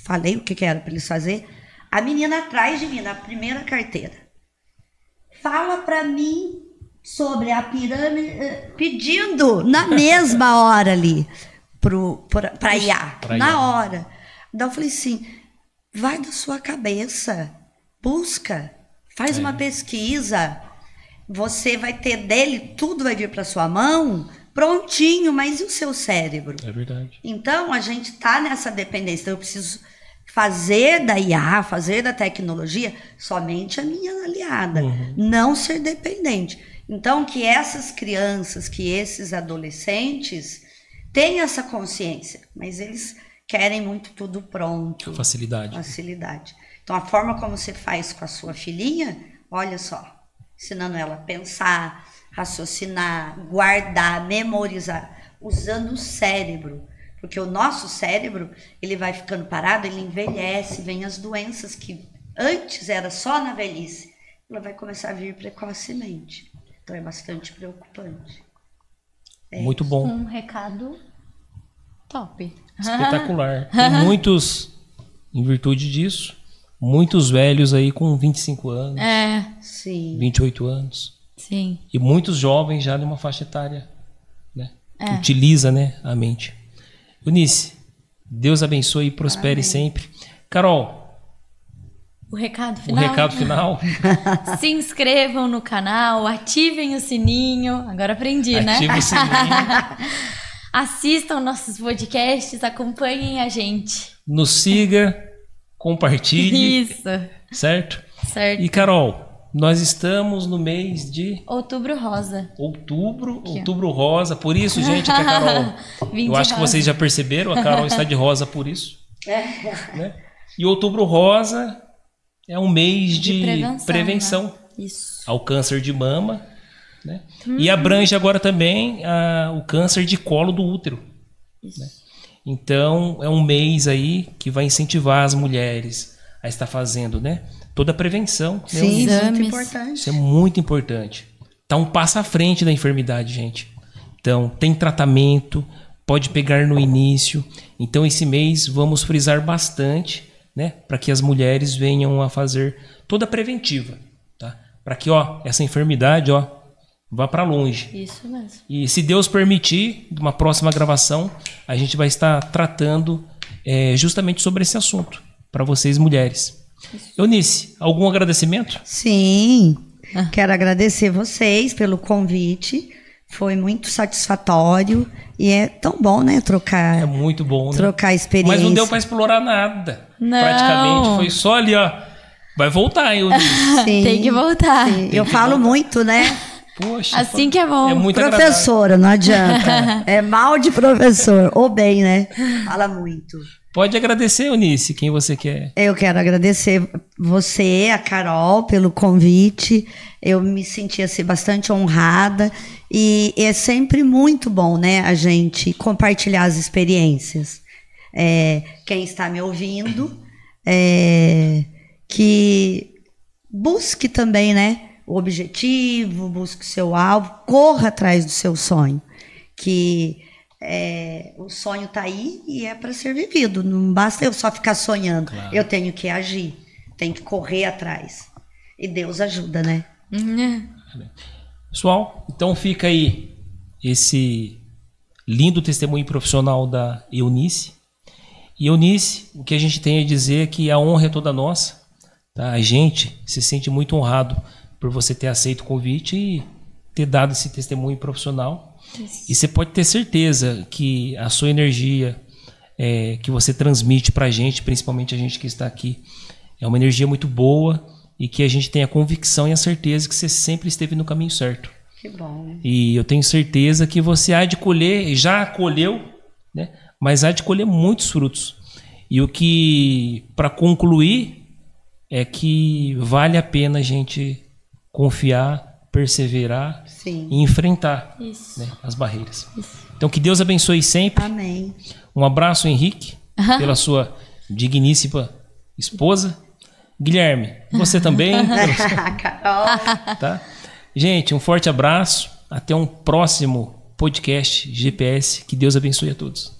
Falei o que era para eles fazer. A menina atrás de mim, na primeira carteira. Fala para mim sobre a pirâmide, pedindo na mesma hora ali, para IA, na hora. Então eu falei assim, vai da sua cabeça, busca, faz uma pesquisa, você vai ter dele, tudo vai vir para sua mão, prontinho, mas e o seu cérebro? É verdade. Então a gente está nessa dependência, então eu preciso fazer da IA, fazer da tecnologia somente a minha aliada, não ser dependente. Então, que essas crianças, que esses adolescentes tenham essa consciência, mas eles querem muito tudo pronto. Facilidade. Então, a forma como você faz com a sua filhinha, olha só, ensinando ela a pensar, raciocinar, guardar, memorizar, usando o cérebro. Porque o nosso cérebro, ele vai ficando parado, ele envelhece, vem as doenças que antes era só na velhice, ela vai começar a vir precocemente. Então é bastante preocupante. Muito bom. Um recado top. Espetacular. Tem muitos, em virtude disso, muitos velhos aí com 25 anos, Sim. 28 anos. Sim. E muitos jovens já numa faixa etária, né? Que utiliza, né, a mente. Eunice, Deus abençoe e prospere sempre. Carol, o recado final. Se inscrevam no canal, ativem o sininho. Agora aprendi, né? Ative o sininho. Assistam nossos podcasts, acompanhem a gente. Nos siga, compartilhe. Isso. Certo? Certo. E Carol, nós estamos no mês de... Outubro Rosa. Outubro Rosa. Por isso, gente, que a Carol... eu acho que vocês já perceberam, a Carol está de rosa por isso. Né? E Outubro Rosa é um mês de prevenção né? Isso. ao câncer de mama, né? E abrange agora também o câncer de colo do útero. Né? Então, é um mês aí que vai incentivar as mulheres a estar fazendo, né, toda a prevenção. Sim, né? muito importante. Isso é muito importante. Tá um passo à frente da enfermidade, gente. Então, tem tratamento, pode pegar no início. Então, esse mês vamos frisar bastante, né, para que as mulheres venham a fazer toda a preventiva, tá? Para que, essa enfermidade, vá para longe. Isso mesmo. E se Deus permitir, numa próxima gravação, a gente vai estar tratando justamente sobre esse assunto, para vocês mulheres. Eunice, algum agradecimento? Sim, quero agradecer vocês pelo convite. Foi muito satisfatório e é tão bom, né, trocar. É muito bom, né? Trocar experiência. Mas não deu para explorar nada. Não. Praticamente foi só ali, Vai voltar, Eunice. Sim, tem que voltar. Sim. Eu falo muito, né? Poxa, Assim que é bom. É muito professora, não adianta. É mal de professor, ou bem, né? Fala muito. Pode agradecer, Eunice, quem você quer. Eu quero agradecer você, a Carol, pelo convite. Eu me senti assim, bastante honrada. E é sempre muito bom, né, a gente compartilhar as experiências. quem está me ouvindo, que busque também, né, o objetivo, busque o seu alvo, corra atrás do seu sonho, que o sonho está aí e é para ser vivido, não basta eu só ficar sonhando, claro. Eu tenho que agir, tenho que correr atrás, e Deus ajuda, né? Pessoal, então fica aí esse lindo testemunho profissional da Eunice. E Eunice, o que a gente tem a dizer é que a honra é toda nossa, tá? A gente se sente muito honrado por você ter aceito o convite e ter dado esse testemunho profissional. Isso. E você pode ter certeza que a sua energia que você transmite para a gente, principalmente a gente que está aqui, é uma energia muito boa e que a gente tem a convicção e a certeza que você sempre esteve no caminho certo. Que bom. E eu tenho certeza que você há de colher, já colheu, né? Mas há de colher muitos frutos. E o que, para concluir, é que vale a pena a gente confiar, perseverar Sim. e enfrentar, né, as barreiras. Isso. Então que Deus abençoe sempre. Amém. Um abraço, Henrique, pela sua digníssima esposa. Guilherme, você também. Carol. Tá? Gente, um forte abraço. Até um próximo podcast GPS. Que Deus abençoe a todos.